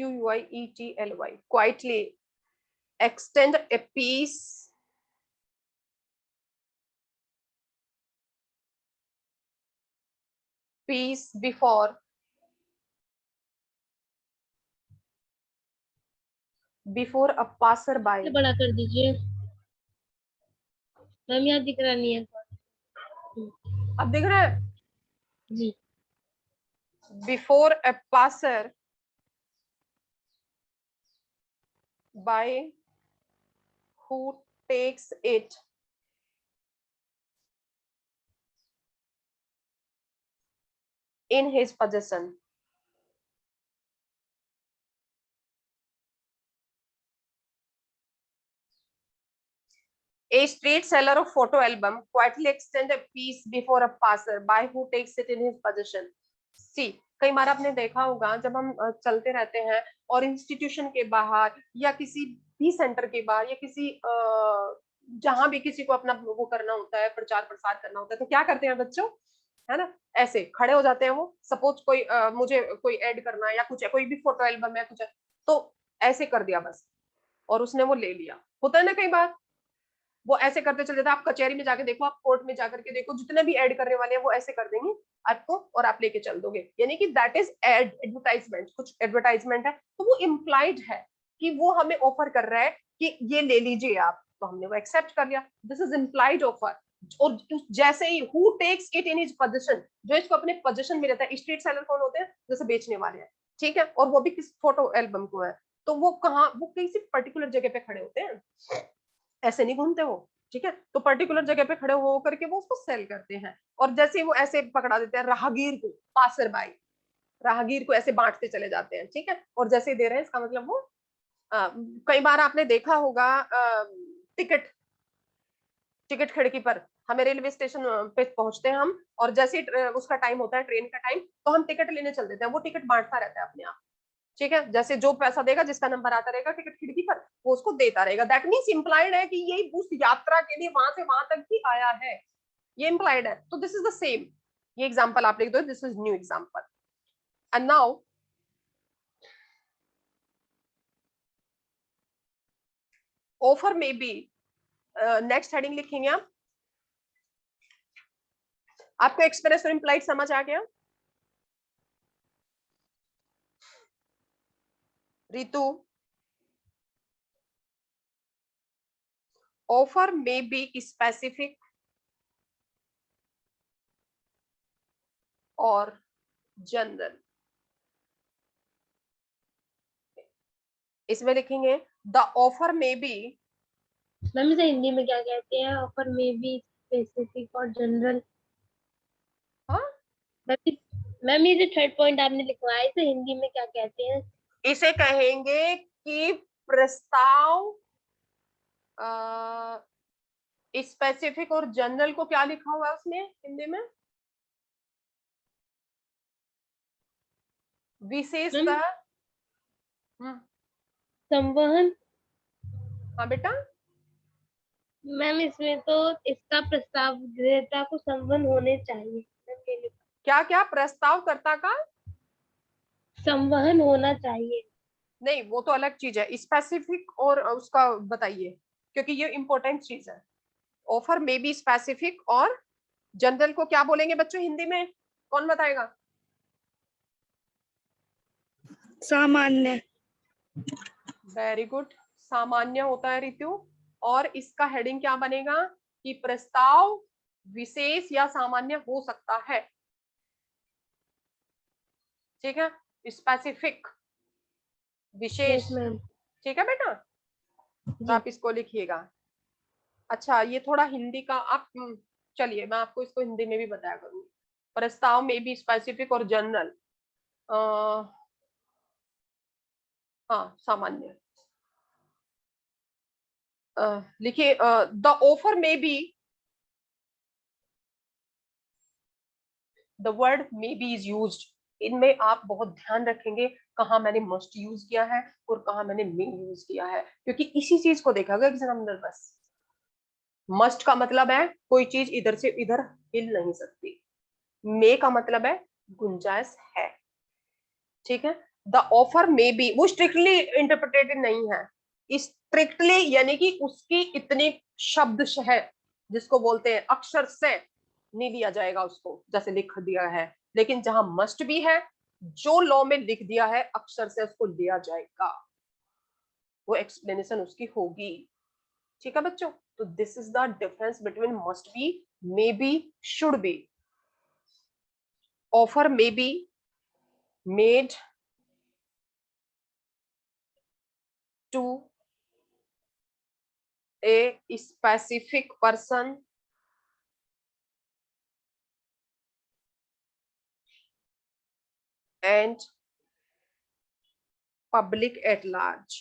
QUIETLY, quietly extend a piece before a passerby. से बड़ा कर दीजिए मैम, यहाँ दिख रहा नहीं है अब दिख रहा है? जी। Before a passer by who takes it in his possession. A street seller of photo album quietly extends a piece before a passer by who takes it in his possession. See, कई बार आपने देखा होगा जब हम चलते रहते हैं और इंस्टीट्यूशन के बाहर या किसी भी सेंटर के बाहर या किसी जहां भी किसी को अपना वो करना होता है, प्रचार प्रसार करना होता है, तो क्या करते हैं बच्चों, है ना, ऐसे खड़े हो जाते हैं वो। सपोज कोई मुझे कोई ऐड करना है या कुछ है, कोई भी फोटो एल्बम है कुछ है, तो ऐसे कर दिया बस और उसने वो ले लिया। होता है ना कई बार वो ऐसे करते चले जाते। आप कचहरी में जाके देखो, आप कोर्ट में जाकर के देखो, जितने भी ऐड करने वाले हैं वो ऐसे कर देंगे आपको और आप लेके चल दोगे। यानी कि दैट इज एड, एडवर्टाइजमेंट। कुछ एडवर्टाइजमेंट है तो वो इम्प्लाइड है कि वो हमें ऑफर कर रहा है कि ये ले लीजिए आप, तो हमने वो एक्सेप्ट कर लिया। This is implied offer. और जैसे ही who takes it in his position, जो इसको अपने पोजीशन में रहता है। स्ट्रीट सेलर कौन होते हैं? जैसे बेचने वाले हैं, ठीक है, और वो भी किस फोटो एल्बम को है, तो वो कहाँ, वो किसी पर्टिकुलर जगह पे खड़े होते हैं, ऐसे नहीं घूमते वो, ठीक है। तो पर्टिकुलर जगह पे खड़े हो करके वो उसको सेल करते हैं। और जैसे ही वो ऐसे पकड़ा देते हैं राहगीर को, पासर बाई, राहगीर को ऐसे बांटते चले जाते हैं, ठीक है। और जैसे ही दे रहे हैं, इसका मतलब वो कई बार आपने देखा होगा टिकट खिड़की पर, हमें रेलवे स्टेशन पे पहुंचते हैं हम, और जैसे ही उसका टाइम होता है, ट्रेन का टाइम, तो हम टिकट लेने चल देते हैं। वो टिकट बांटता रहता है अपने आप, ठीक है। जैसे जो पैसा देगा, जिसका नंबर आता रहेगा टिकट खिड़की पर, वो उसको देता रहेगा। दैट मींस इंप्लाइड है कि ये उस यात्रा के लिए वहां से वहां तक ही आया है, ये इंप्लाइड है। तो दिस इज द सेम। ये एग्जांपल आप लिख दो, this is new example. And now offer में बी, नेक्स्ट हेडिंग लिखेंगे आप। आपको एक्सप्रेस और इंप्लाइड समझ आ गया? रितु, ऑफर में बी स्पेसिफिक और जनरल। इसमें लिखेंगे द ऑफर में बी। मैम इसे हिंदी में क्या कहते हैं? ऑफर में भी स्पेसिफिक और जनरल। हाँ मैम ये जो थर्ड पॉइंट आपने लिखवाया, इसे हिंदी में क्या कहते हैं? इसे कहेंगे कि प्रस्ताव, स्पेसिफिक और जनरल को क्या लिखा हुआ है उसमें हिंदी में? विशेषता, संवहन। हाँ बेटा, मैम इसमें तो इसका प्रस्ताव विक्रेता को संवहन होने चाहिए। क्या क्या प्रस्तावकर्ता का संवहन होना चाहिए। नहीं, वो तो अलग चीज है। स्पेसिफिक और उसका बताइए, क्योंकि ये इंपॉर्टेंट चीज है। ऑफर में बी स्पेसिफिक और जनरल को क्या बोलेंगे बच्चों हिंदी में? कौन बताएगा? सामान्य। वेरी गुड, सामान्य होता है रितु। और इसका हेडिंग क्या बनेगा कि प्रस्ताव विशेष या सामान्य हो सकता है, ठीक है। स्पेसिफिक, विशेष, ठीक है बेटा। तो आप इसको लिखिएगा। अच्छा, ये थोड़ा हिंदी का आप चलिए मैं आपको इसको हिंदी में भी बताया करूंगी। प्रस्ताव में भी स्पेसिफिक और जनरल, हाँ सामान्य लिखिए। द ऑफर में be, the word may be is used. इनमें आप बहुत ध्यान रखेंगे कहाँ मैंने मस्ट यूज किया है और कहाँ मैंने मे यूज किया है, क्योंकि इसी चीज को देखेगा एग्जामिनर। बस मस्ट का मतलब है कोई चीज इधर से इधर हिल नहीं सकती। मे का मतलब है गुंजाइश है, ठीक है। द ऑफर मे बी, वो स्ट्रिक्टली इंटरप्रिटेटेड नहीं है, स्ट्रिक्टली यानी कि उसकी इतनी शब्दश है जिसको बोलते हैं अक्षर से नहीं लिया जाएगा उसको जैसे लिख दिया है, लेकिन जहां मस्ट बी है, जो लॉ में लिख दिया है अक्षर से उसको लिया जाएगा, वो एक्सप्लेनेशन उसकी होगी। ठीक है बच्चों, तो this is the difference between must be, may be, should be. Offer may be made to a specific person and public at large।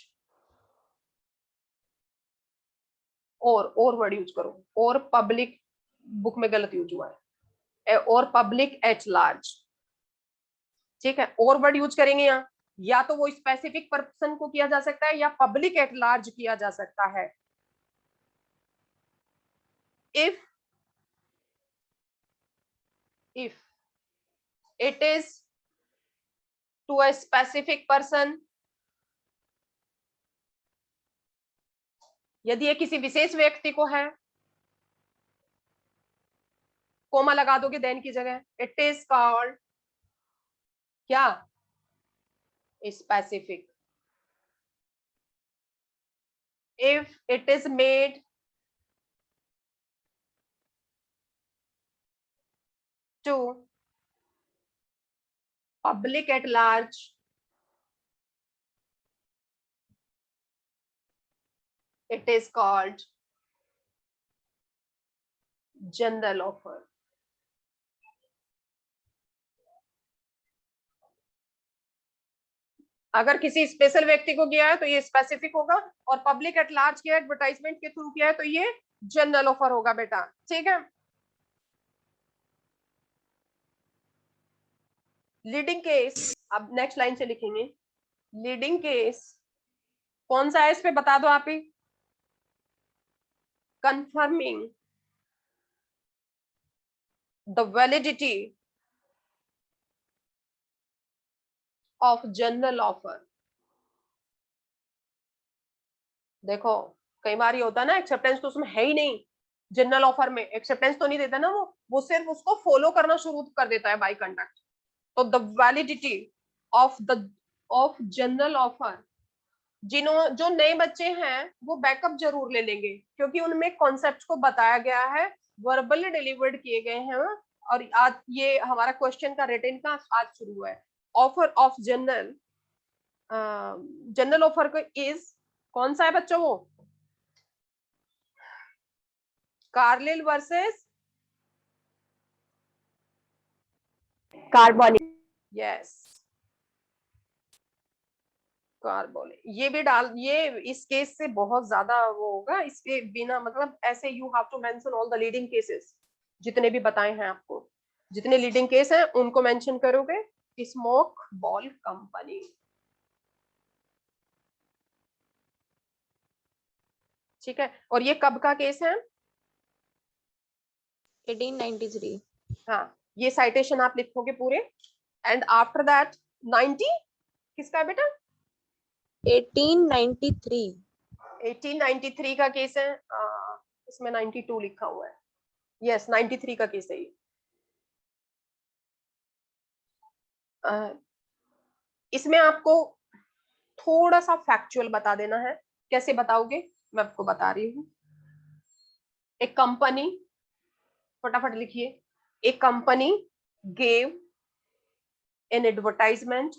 और वर्ड यूज करो, और पब्लिक बुक में गलत यूज हुआ है, और पब्लिक एट लार्ज। ठीक है, और वर्ड यूज करेंगे यहाँ, या तो वो स्पेसिफिक पर्सन को किया जा सकता है या पब्लिक एट लार्ज किया जा सकता है। If it is to a specific person, यदि ये किसी विशेष व्यक्ति को है, कोमा लगा दोगे देन की जगह, इट इज कॉल्ड क्या, specific. If it is made to public at large, it is called general offer। अगर किसी स्पेशल व्यक्ति को किया है तो ये स्पेसिफिक होगा, और पब्लिक एट लार्ज किया एडवर्टाइजमेंट के थ्रू किया है तो ये जनरल ऑफर होगा बेटा। ठीक है, लीडिंग केस, अब नेक्स्ट लाइन से लिखेंगे। लीडिंग केस कौन सा है इस पे बता दो आप ही। Confirming the validity of general offer. देखो कई बार ये होता है ना, एक्सेप्टेंस तो उसमें है ही नहीं, जनरल ऑफर में एक्सेप्टेंस तो नहीं देता ना, वो सिर्फ उसको फॉलो करना शुरू कर देता है बाय कंडक्ट। तो the validity of general offer, जो नए बच्चे हैं वो बैकअप जरूर ले लेंगे, क्योंकि उनमें कॉन्सेप्ट को बताया गया है, वर्बली डिलीवर्ड किए गए हैं, और आज ये हमारा क्वेश्चन का रिटन का आज शुरू हुआ है। ऑफर ऑफ जनरल ऑफर को इज कौन सा है बच्चों, वो Carlill versus carbonic. Yes, carbonic. ये भी डाल, ये इस केस से बहुत ज्यादा वो होगा, इसके बिना मतलब ऐसे you have to mention all the leading cases, जितने भी बताए हैं आपको, जितने लीडिंग केस हैं उनको मेंशन करोगे। स्मोक बॉल कंपनी, ठीक है, और ये कब का केस है, 1893। हाँ, ये साइटेशन आप लिखोगे पूरे, एंड आफ्टर दैट 90 किसका है बेटा, 1893। 1893 का केस है, इसमें 92 लिखा हुआ है, यस 93 का केस है ये। इसमें आपको थोड़ा सा फैक्चुअल बता देना है, कैसे बताओगे मैं आपको बता रही हूँ। एक कंपनी, फटाफट लिखिए, एक company gave an advertisement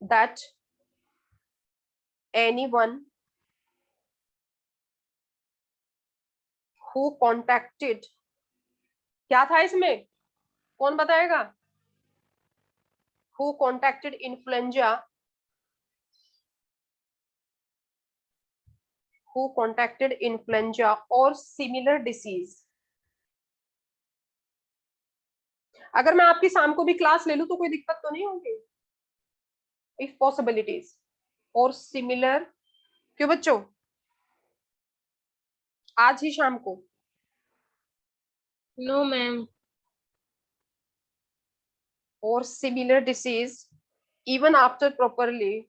that anyone who contacted, क्या था इसमें, कौन बताएगा, who contacted influenza, who contacted influenza or similar disease। अगर मैं आपकी शाम को भी क्लास ले लूं तो कोई दिक्कत तो नहीं होगी, if possibilities और similar, क्यों बच्चों, आज ही शाम को No, ma'am. or similar disease even after properly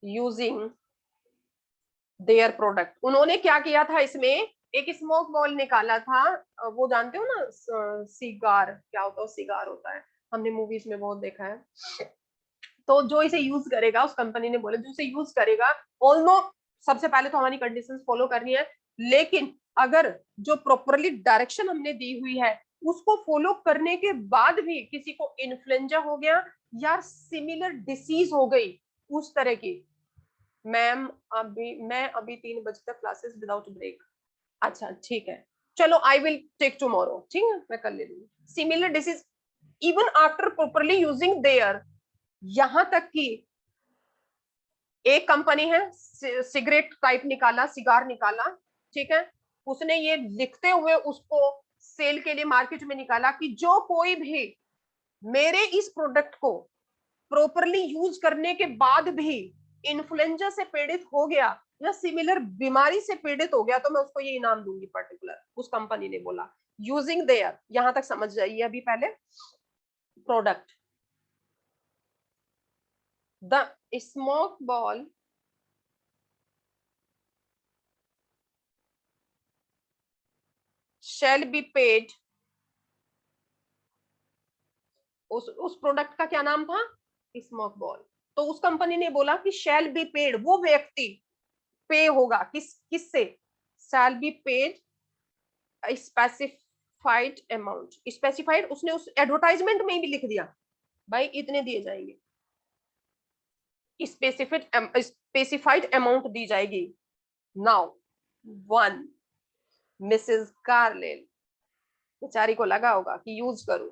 using their product. उन्होंने क्या किया था इसमें, एक स्मोक बॉल निकाला था, वो जानते हो ना सिगार, क्या होता है, सिगार होता है, हमने मूवीज में बहुत देखा है। तो जो इसे यूज करेगा, उस कंपनी ने बोला जो इसे यूज करेगा, ऑलमोस्ट सबसे पहले तो हमारी कंडीशंस फॉलो करनी है, लेकिन अगर जो प्रॉपरली डायरेक्शन हमने दी हुई है उसको फॉलो करने के बाद भी किसी को इन्फ्लुएंजा हो गया या सिमिलर डिसीज हो गई उस तरह की, मैम मैं अभी 3 बजे तक क्लासेस विदाउट ब्रेक। अच्छा ठीक है, चलो आई विल टेक टुमारो, ठीक है मैं कर ले लूंगी। Similar disease even after properly using their, यहां तक कि एक कंपनी है सिगरेट टाइप निकाला, सिगार निकाला, ठीक है, उसने ये लिखते हुए उसको सेल के लिए मार्केट में निकाला कि जो कोई भी मेरे इस प्रोडक्ट को प्रॉपरली यूज करने के बाद भी इन्फ्लुएंजा से पीड़ित हो गया या सिमिलर बीमारी से पीड़ित हो गया तो मैं उसको ये इनाम दूंगी पर्टिकुलर, उस कंपनी ने बोला। यूजिंग देयर, यहां तक समझ जाइए अभी पहले। Product, the smoke ball shall be paid, उस प्रोडक्ट का क्या नाम था, स्मोक बॉल। तो उस कंपनी ने बोला कि shall be paid, वो व्यक्ति पे होगा किससे, shall be paid specified amount. Specified उसने उस एडवर्टाइजमेंट में भी लिख दिया भाई इतने दिए जाएंगे, स्पेसिफाइड अमाउंट दी जाएगी। नाउ 1 मिसेस कार्लेल, बेचारी को लगा होगा कि यूज करूं,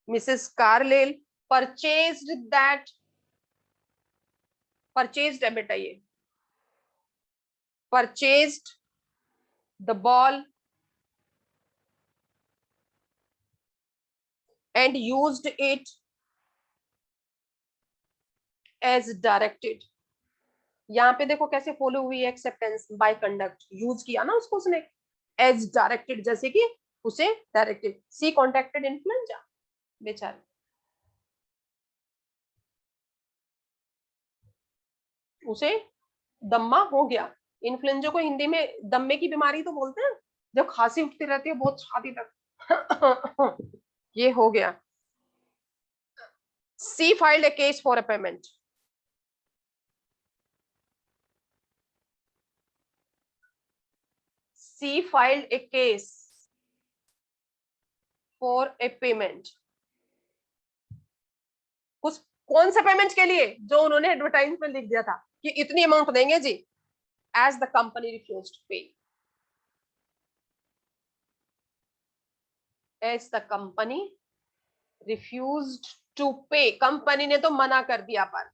मिसेस कार्लेल परचेज्ड दैट, परचेज्ड है बेटा ये, purchased the ball and used it as directed। यहां पे देखो कैसे फॉलो हुई है, एक्सेप्टेंस बाय कंडक्ट, यूज किया ना उसको उसने एज डायरेक्टेड, जैसे कि उसे डायरेक्टेड। सी कॉन्टेक्टेड इन्फ्लुएंजा, बेचारे उसे दम्मा हो गया। इन्फ्लुएंजा को हिंदी में दम्मे की बीमारी तो बोलते हैं, जब खांसी उठती रहती है बहुत छाती तक ये हो गया। C filed a case for a payment। C filed a case for a payment। कुछ कौन सा पेमेंट के लिए, जो उन्होंने एडवर्टाइजमेंट में लिख दिया था कि इतनी अमाउंट देंगे जी, as the company refused to pay, as the company refused to pay, company ने तो मना कर दिया, पर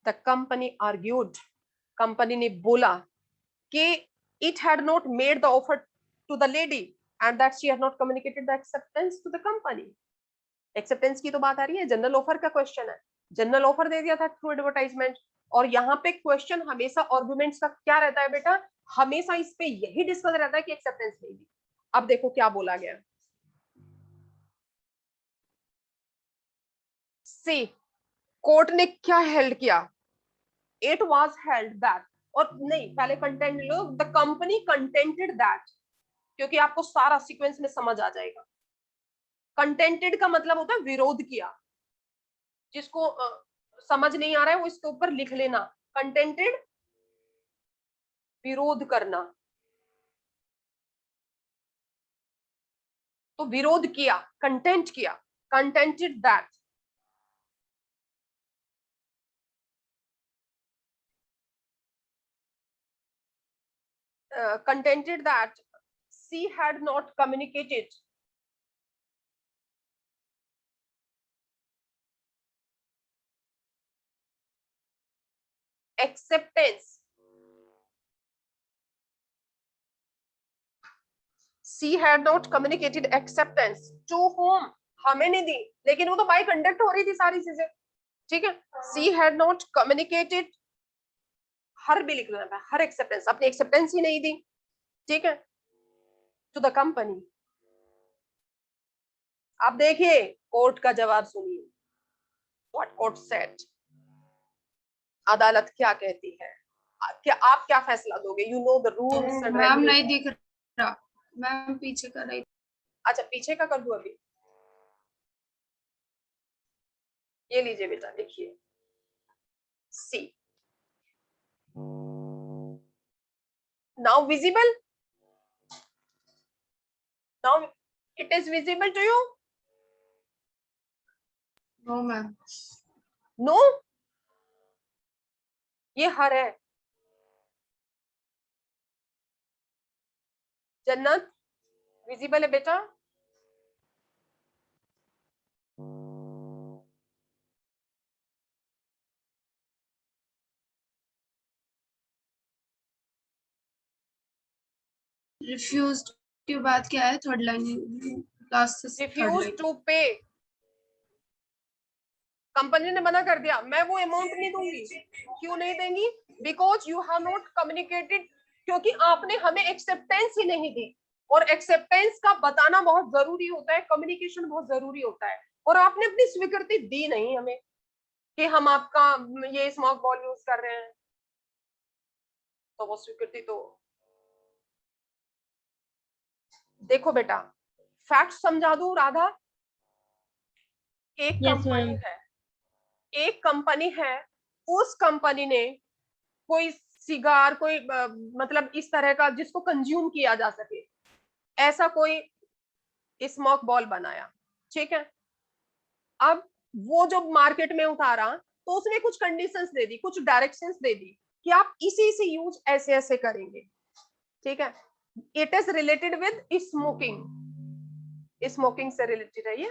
द कंपनी आर्ग्यूड, कंपनी ने बोला कि it had not made the offer to the lady and that she had not communicated the acceptance to the company। Acceptance की तो बात आ रही है, जनरल ऑफर का क्वेश्चन है, जनरल ऑफर दे दिया था थ्रू एडवर्टाइजमेंट। और यहाँ पे क्वेश्चन हमेशा आर्गुमेंट्स का क्या रहता है बेटा, हमेशा इस पे यही डिस्कस रहता है कि एक्सेप्टेंस नहीं दी। अब देखो क्या बोला गया, सी कोर्ट ने क्या हेल्ड किया, इट वाज हेल्ड दैट, और नहीं पहले content low, the company contented that, क्योंकि आपको सारा सीक्वेंस में समझ आ जाएगा। कंटेंटेड का मतलब होता है विरोध किया, जिसको समझ नहीं आ रहा है वो इसके ऊपर लिख लेना, कंटेंटेड विरोध करना, तो विरोध किया, कंटेंट किया, contented that, contented that she had not communicated acceptance, she had not communicated acceptance to whom, हमें नहीं दी, लेकिन वो तो बाय कंडक्ट हो रही थी सारी चीजें, ठीक है, सी हैड नॉट कम्युनिकेटेड, हर भी लिखना है, हर एक्सेप्टेंस, अपनी एक्सेप्टेंस ही नहीं दी, ठीक है, टू द कंपनी। आप देखिए कोर्ट का जवाब सुनिए, व्हाट कोर्ट सेड, अदालत क्या कहती है, क्या आप क्या फैसला दोगे? You know the rules and ma'am नहीं रेगुलेशंस। दिख रहा, मैम पीछे कर रही। अच्छा पीछे का कर दूं अभी, ये लीजिए बेटा, देखिए see, now visible, now it is visible to you? No ma'am. No, ये हर है। जन्नत विजिबल है बेटा? रिफ्यूज्ड के बाद क्या है? थर्ड लाइन, लास्ट से third refuse line. To pay, company ने मना कर दिया, मैं वो अमाउंट नहीं दूंगी। क्यों नहीं देंगी? Because you have not communicated, क्योंकि आपने हमें एक्सेप्टेंस ही नहीं दी, और एक्सेप्टेंस का बताना बहुत जरूरी होता है, कम्युनिकेशन बहुत जरूरी होता है, और आपने अपनी स्वीकृति दी नहीं हमें कि हम आपका ये स्मोक बॉल यूज कर रहे हैं, तो वो स्वीकृति तो देखो बेटा, फैक्ट समझा दूं राधा, एक Yes, कंपनी ma'am. है, एक कंपनी है, उस कंपनी ने कोई सिगार, कोई मतलब इस तरह का जिसको कंज्यूम किया जा सके, ऐसा कोई स्मोक बॉल बनाया, ठीक है। अब वो जो मार्केट में उतारा तो उसने कुछ कंडीशंस दे दी, कुछ डायरेक्शंस दे दी कि आप इसी से यूज ऐसे ऐसे करेंगे, ठीक है। It is related with smoking, smoking से रिलेटेड है ये।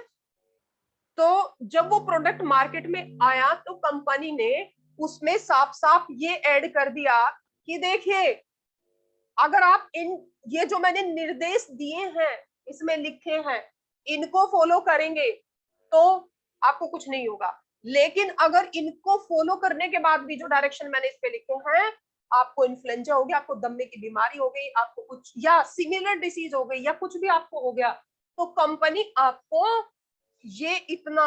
तो जब वो प्रोडक्ट मार्केट में आया तो कंपनी ने उसमें साफ साफ ये ऐड कर दिया कि देखिए, अगर आप ये जो मैंने निर्देश दिए हैं, इसमें लिखे हैं, इनको फॉलो करेंगे तो आपको कुछ नहीं होगा, लेकिन अगर इनको फॉलो करने के बाद भी जो डायरेक्शन मैंने इस पे लिखे हैं, आपको इन्फ्लुएंजा हो गया, आपको दम्मे की बीमारी हो गई, आपको कुछ या सिमिलर डिसीज हो गई, या कुछ भी आपको हो गया, तो कंपनी आपको ये इतना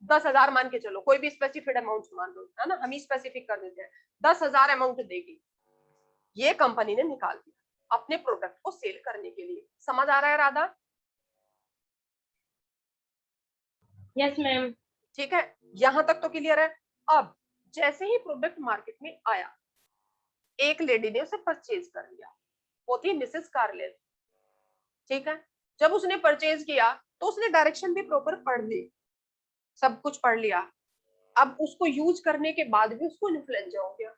10,000 मान के चलो, कोई भी स्पेसिफिक अमाउंट मान लो, है ना, हम ही स्पेसिफिक कर देते हैं, 10,000 अमाउंट देगी। ये कंपनी ने निकाल दिया अपने प्रोडक्ट को सेल करने के लिए। समझ आ रहा है राधा? Yes, ma'am. ठीक है, यहां तक तो क्लियर है। अब जैसे ही प्रोडक्ट मार्केट में आया, एक लेडी ने उसे परचेज कर लिया, वो थी मिसेस कार्लेन, ठीक है। जब उसने परचेज किया तो उसने डायरेक्शन भी प्रॉपर पढ़ ली, सब कुछ पढ़ लिया। अब उसको यूज करने के बाद भी उसको इन्फ्लुएंजा हो गया,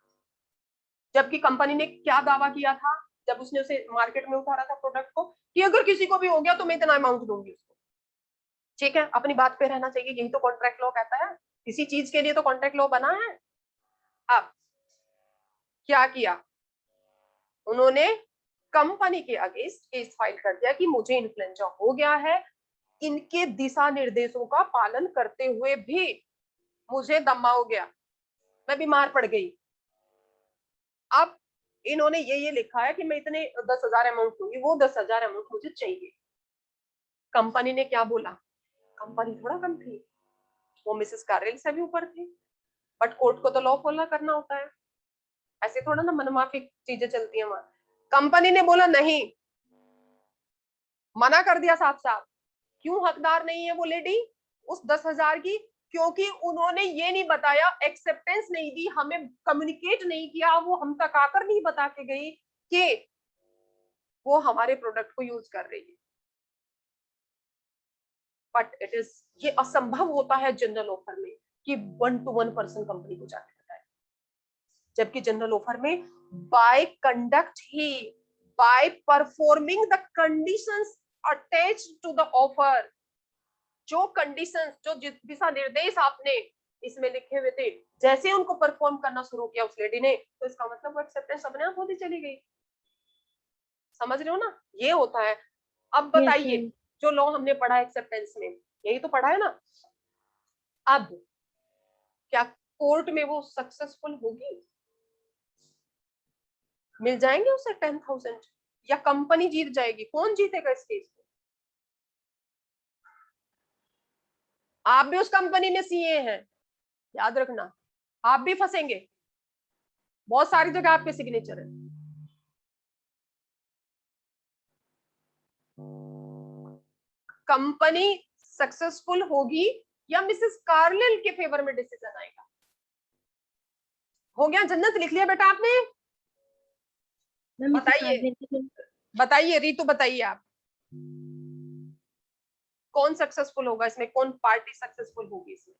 जबकि कंपनी ने क्या दावा किया था जब उसने उसे मार्केट में उतारा था प्रोडक्ट को, कि अगर किसी को भी हो गया तो मैं इतना अमाउंट दूंगी उसको, ठीक है। अपनी बात पे रहना चाहिए, यही तो कॉन्ट्रैक्ट लॉ कहता है, किसी चीज के लिए तो कॉन्ट्रैक्ट लॉ बना है। अब क्या किया उन्होंने, कंपनी के अगेंस्ट केस फाइल कर दिया कि मुझे इन्फ्लुएंजा हो गया है, इनके दिशा निर्देशों का पालन करते हुए भी मुझे दमा हो गया, मैं बीमार पड़ गई। अब इन्होंने ये लिखा है कि मैं इतने 10,000 अमाउंट दूंगी, वो 10,000 अमाउंट मुझे चाहिए। कंपनी ने क्या बोला? कंपनी थोड़ा कम थी, वो मिसेस कार्रेल से भी ऊपर थी, बट कोर्ट को तो लॉ फॉलो करना होता है, ऐसे थोड़ा ना मनमाफी चीजें चलती है वहां। कंपनी ने बोला नहीं, मना कर दिया साफ साफ। क्यों हकदार नहीं है वो लेडी उस 10,000 की? क्योंकि उन्होंने ये नहीं बताया, एक्सेप्टेंस नहीं दी, हमें कम्युनिकेट नहीं किया, वो हम तक आकर नहीं बता के गई कि वो हमारे प्रोडक्ट को यूज कर रही है। बट इट इज, ये असंभव होता है जनरल ऑफर में कि 1 to 1 पर्सन कंपनी को जाके बताए, जबकि जनरल ऑफर में बाय कंडक्ट ही, by performing the conditions attached to the offer, जो कंडीशंस, जो दिशा निर्देश आपने इसमें लिखे हुए थे, जैसे उनको परफॉर्म करना शुरू किया उस लेडी ने, तो इसका मतलब वो एक्सेप्टेंस अपने आप होती चली गई। समझ रहे हो ना, ये होता है। अब बताइए, ma'am. जो लॉ हमने पढ़ा एक्सेप्टेंस में, यही तो पढ़ा है ना। अब क्या कोर्ट में वो सक्सेसफुल होगी? मिल जाएंगे उसे 10,000 या कंपनी जीत जाएगी? कौन जीतेगा इस केस में? आप भी उस कंपनी में सीए हैं, याद रखना, आप भी फंसेंगे। बहुत सारी जगह आपके सिग्नेचर है। कंपनी सक्सेसफुल होगी या मिसेस कार्लिल के फेवर में डिसीजन आएगा? हो गया? जन्नत लिख लिया बेटा आपने? बताइए बताइए रितु, बताइए आप कौन सक्सेसफुल होगा इसमें? कौन पार्टी सक्सेसफुल होगी इसमें?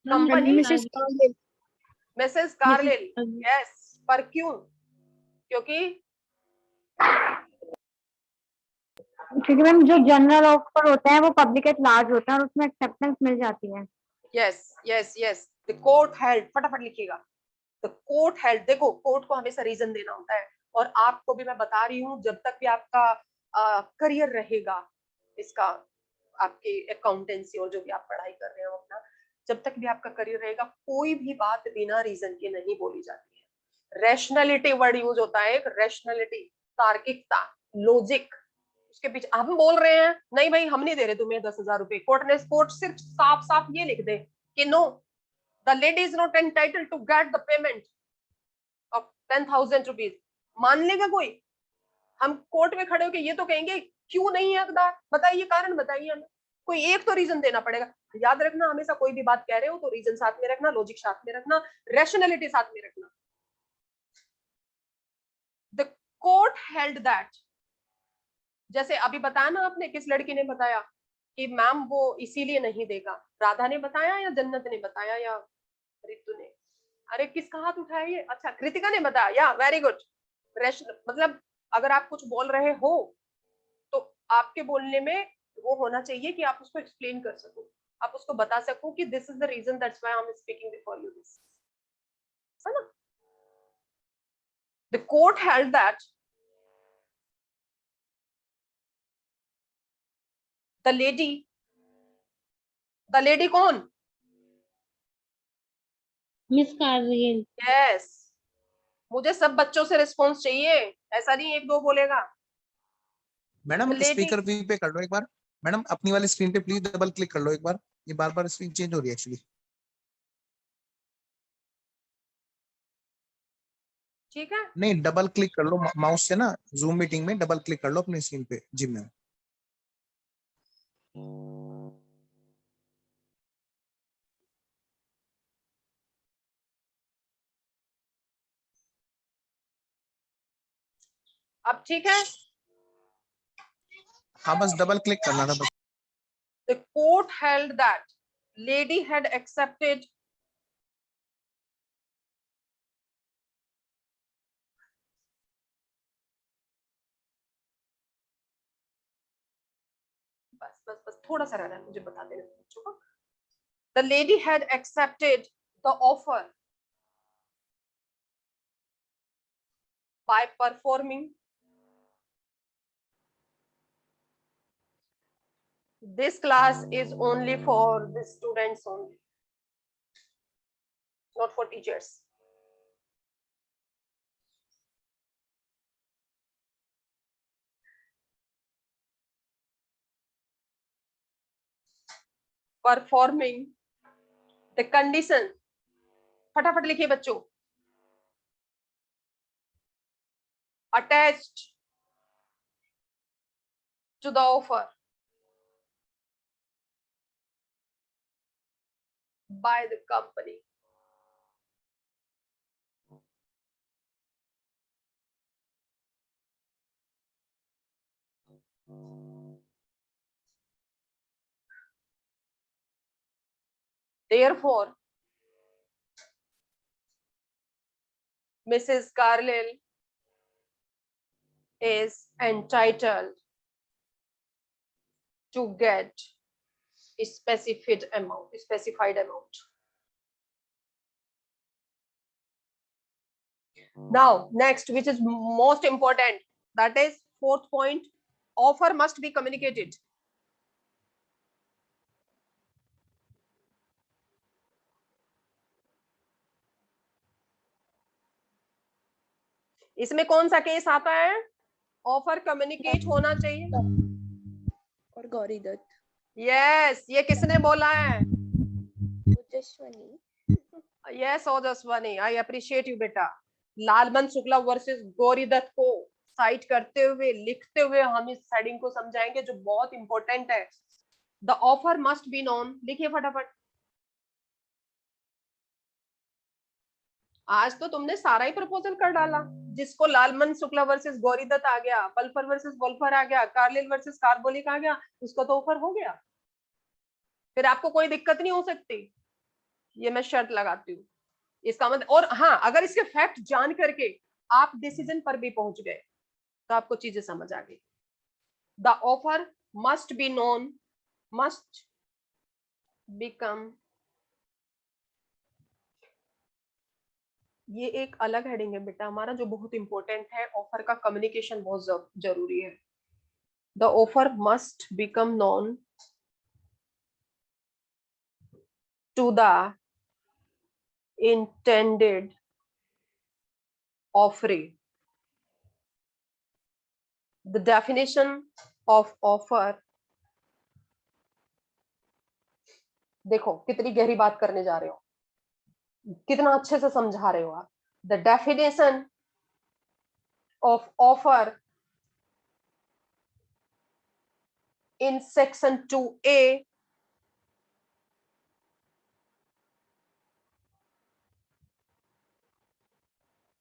Company, Mrs Carlill. Mrs Carlill. Yes, पर क्यों? क्योंकि मैम जो जनरल ऑफर होता है वो पब्लिक एट लार्ज होता है और उसमें एक्सेप्टेंस मिल जाती है। Yes yes yes, the court held, फटाफट लिखिएगा, द कोर्ट हेल्ड। देखो कोर्ट को हमेशा रीजन देना होता है, और आपको भी मैं बता रही हूँ, जब तक भी आपका करियर रहेगा इसका, आपकी अकाउंटेंसी और जो भी आप पढ़ाई कर रहे हो अपना, जब तक भी आपका करियर रहेगा, कोई भी बात बिना रीजन के नहीं बोली जाती है। रैशनैलिटी वर्ड यूज होता है, एक रैशनैलिटी, तार्किकता, लॉजिक, उसके पीछे। हम बोल रहे हैं नहीं भाई हम नहीं दे रहे तुम्हें 10,000 रुपए, कोर्ट सिर्फ साफ साफ ये लिख दे कि no, the lady is not entitled to get the payment of 10,000 rupees, मान लेगा कोई? हम कोर्ट में खड़े होकर ये तो कहेंगे क्यों नहीं है हकदार, बताइए कारण, बताइए हमें, कोई एक तो रीजन देना पड़ेगा। याद रखना, हमेशा कोई भी बात कह रहे हो तो रीजन साथ में रखना, लॉजिक साथ में रखना, रैशनैलिटी साथ में रखना। द कोर्ट हेल्ड दैट, जैसे अभी बताया ना आपने, किस लड़की ने बताया कि मैम वो इसीलिए नहीं देगा? राधा ने बताया या जन्नत ने बताया या रितु ने? अरे किसका हाथ उठाया ये? अच्छा, कृतिका ने बताया, या वेरी गुड। मतलब अगर आप कुछ बोल रहे हो तो आपके बोलने में वो होना चाहिए कि आप उसको एक्सप्लेन कर सको, आप उसको बता सको कि this is the reason, that's why I am speaking before you this, है ना? The court held that the lady कौन? Miss Carlill. यस, मुझे सब बच्चों से रिस्पॉन्स चाहिए, ऐसा नहीं एक दो बोलेगा। मैडम लेडी, स्पीकर व्यू पे कर लो एक बार, मैडम अपनी वाली स्क्रीन पे प्लीज डबल क्लिक कर लो एक बार, ये बार बार स्क्रीन चेंज हो रही है एक्चुअली। ठीक है, नहीं डबल क्लिक कर लो माउस से ना, जूम मीटिंग में डबल क्लिक कर लो अपनी स्क्रीन पे। जी मैम। अब ठीक है? हाँ बस डबल क्लिक करना था बस। The court held that lady had accepted बस थोड़ा सा रहना है, मुझे बता देना बच्चों को। The lady had accepted the offer by performing this class is only for the students only, not for teachers. Performing the condition, फटाफट लिखिए बच्चों, attached to the offer by the company. Therefore, Mrs. Carlyle is entitled to get a specified amount. Now, next, which is most important, that is fourth point, offer must be communicated. इसमें कौन सा case आता है? Offer communicate होना चाहिए। और Gauri Dutt. Yes, ये किसने बोला है? Ojaswini. Yes Ojaswini, I appreciate you बेटा। लालमन शुक्ला वर्सेस गौरी दत्त को साइट करते हुए, लिखते हुए हम इस हेडिंग को समझाएंगे जो बहुत इंपॉर्टेंट है। The offer must be known, लिखिए फटाफट। आज तो तुमने सारा ही प्रपोजल कर डाला। जिसको लालमन शुक्ला वर्सेस गौरी दत्त आ गया, वल्फर वर्सेस वल्फर आ गया, कार्लिल वर्सेस कार्बोलिक आ गया, उसका तो ऑफर हो गया। फिर आपको कोई दिक्कत नहीं हो सकती, ये मैं शर्त लगाती हूँ। इसका मतलब, और हाँ, अगर इसके फैक्ट जान करके आप डिसीजन पर भी पहुंच गए तो आपको चीजें समझ आ गई। The offer must be known, must become, ये एक अलग हेडिंग है बेटा हमारा जो बहुत इंपॉर्टेंट है। ऑफर का कम्युनिकेशन बहुत जरूरी है। The offer must become known to the intended offering. The definition of offer, देखो कितनी गहरी बात करने जा रहे हो, कितना अच्छे से समझा रहे हो आप। The definition of offer in section 2A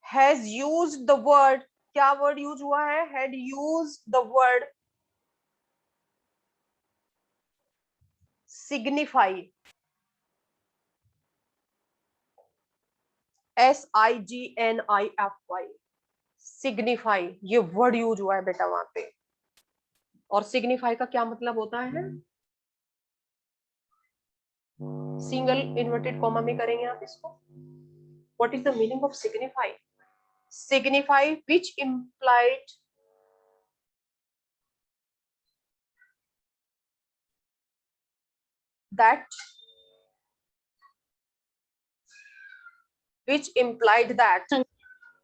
has used the word, क्या वर्ड यूज हुआ है? had used the word signify, SIGNIFY, signify, ये वर्ड यूज हुआ है बेटा वहां पे। और सिग्निफाई का क्या मतलब होता है? सिंगल इन्वर्टेड कॉमा में करेंगे आप इसको। What is the meaning of signify? Signify which implied that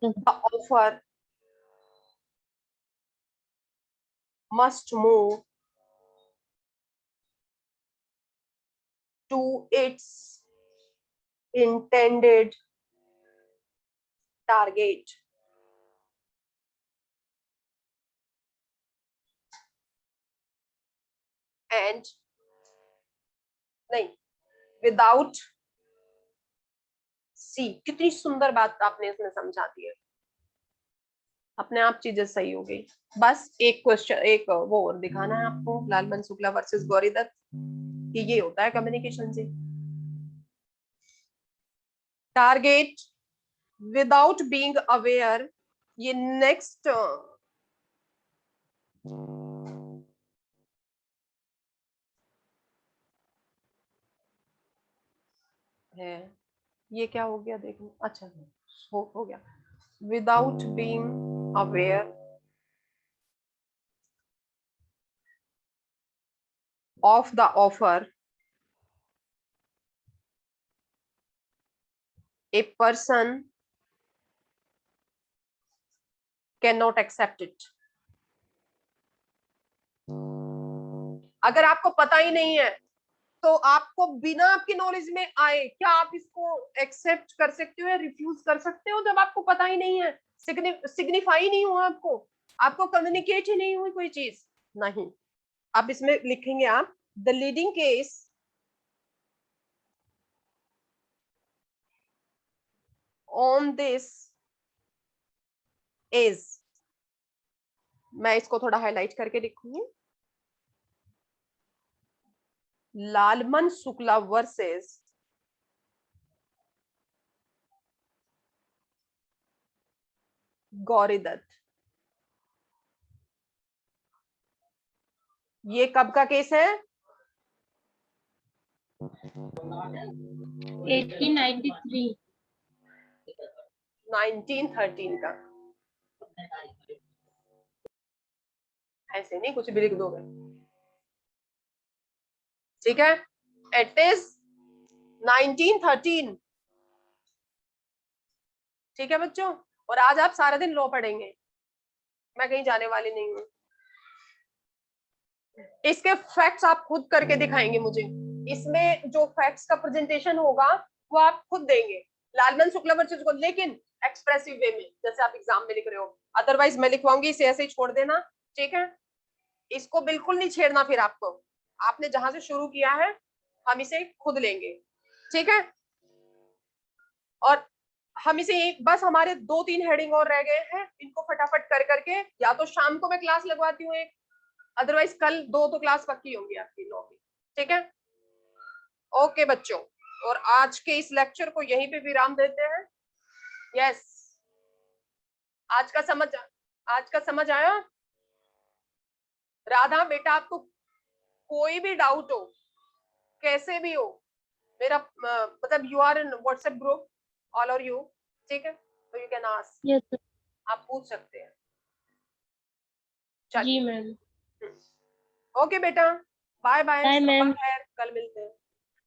the offer must move to its intended target and नहीं, without, सी, कितनी सुंदर बात आपने इसमें समझा दी है। अपने आप चीजें सही हो गई। बस एक क्वेश्चन, एक वो और दिखाना है आपको, लालमन शुक्ला वर्सेस गौरी दत्त, कि ये होता है कम्युनिकेशन से। टारगेट विदाउट बीइंग अवेयर, ये नेक्स्ट है। ये क्या हो गया देखो, अच्छा हो गया। Without being aware of the offer, a person cannot accept it. अगर आपको पता ही नहीं है तो आपको बिना आपकी नॉलेज में आए क्या आप इसको एक्सेप्ट कर सकते हो या रिफ्यूज कर सकते हो? जब आपको पता ही नहीं है, सिग्निफाई नहीं हुआ, आपको कम्युनिकेट ही नहीं हुई कोई चीज, नहीं। आप इसमें लिखेंगे आप, the leading case on this is, मैं इसको थोड़ा हाईलाइट करके लिखूंगी, लालमन शुक्ला वर्सेस गौरी दत्त। ये कब का केस है? 1893 1913 का। ऐसे नहीं कुछ भी लिख दोगे, ठीक है? इट इज 1913, ठीक है बच्चों? और आज आप सारा दिन लॉ पढ़ेंगे, मैं कहीं जाने वाली नहीं हूँ। इसके फैक्ट्स आप खुद करके दिखाएंगे मुझे, इसमें जो फैक्ट्स का प्रेजेंटेशन होगा वो आप खुद देंगे लालमन शुक्ला वर्सेस को, लेकिन एक्सप्रेसिव वे में जैसे आप एग्जाम में लिख रहे हो। अदरवाइज मैं लिखवाऊंगी, इसे ऐसे ही छोड़ देना, ठीक है? इसको बिल्कुल नहीं छेड़ना, फिर आपको, आपने जहां से शुरू किया है हम इसे खुद लेंगे, ठीक है? और हम इसे एक, बस हमारे 2-3 हेडिंग और रह गए हैं, इनको फटाफट कर करके या तो शाम को मैं क्लास लगवाती हूँ एक, अदरवाइज कल 2 तो क्लास पक्की होंगी आपकी लॉ की, ठीक है? ओके बच्चों, और आज के इस लेक्चर को यहीं पे विराम देते हैं। यस, आज का समझ आया? राधा बेटा, आपको कोई भी डाउट हो, कैसे भी हो, मेरा मतलब you are in WhatsApp group, all are you, ठीक है? तो you can ask, yes sir. आप पूछ सकते हैं। जी मैम। ओके बेटा, बाय बाय, बाय मैम। खैर, कल मिलते हैं।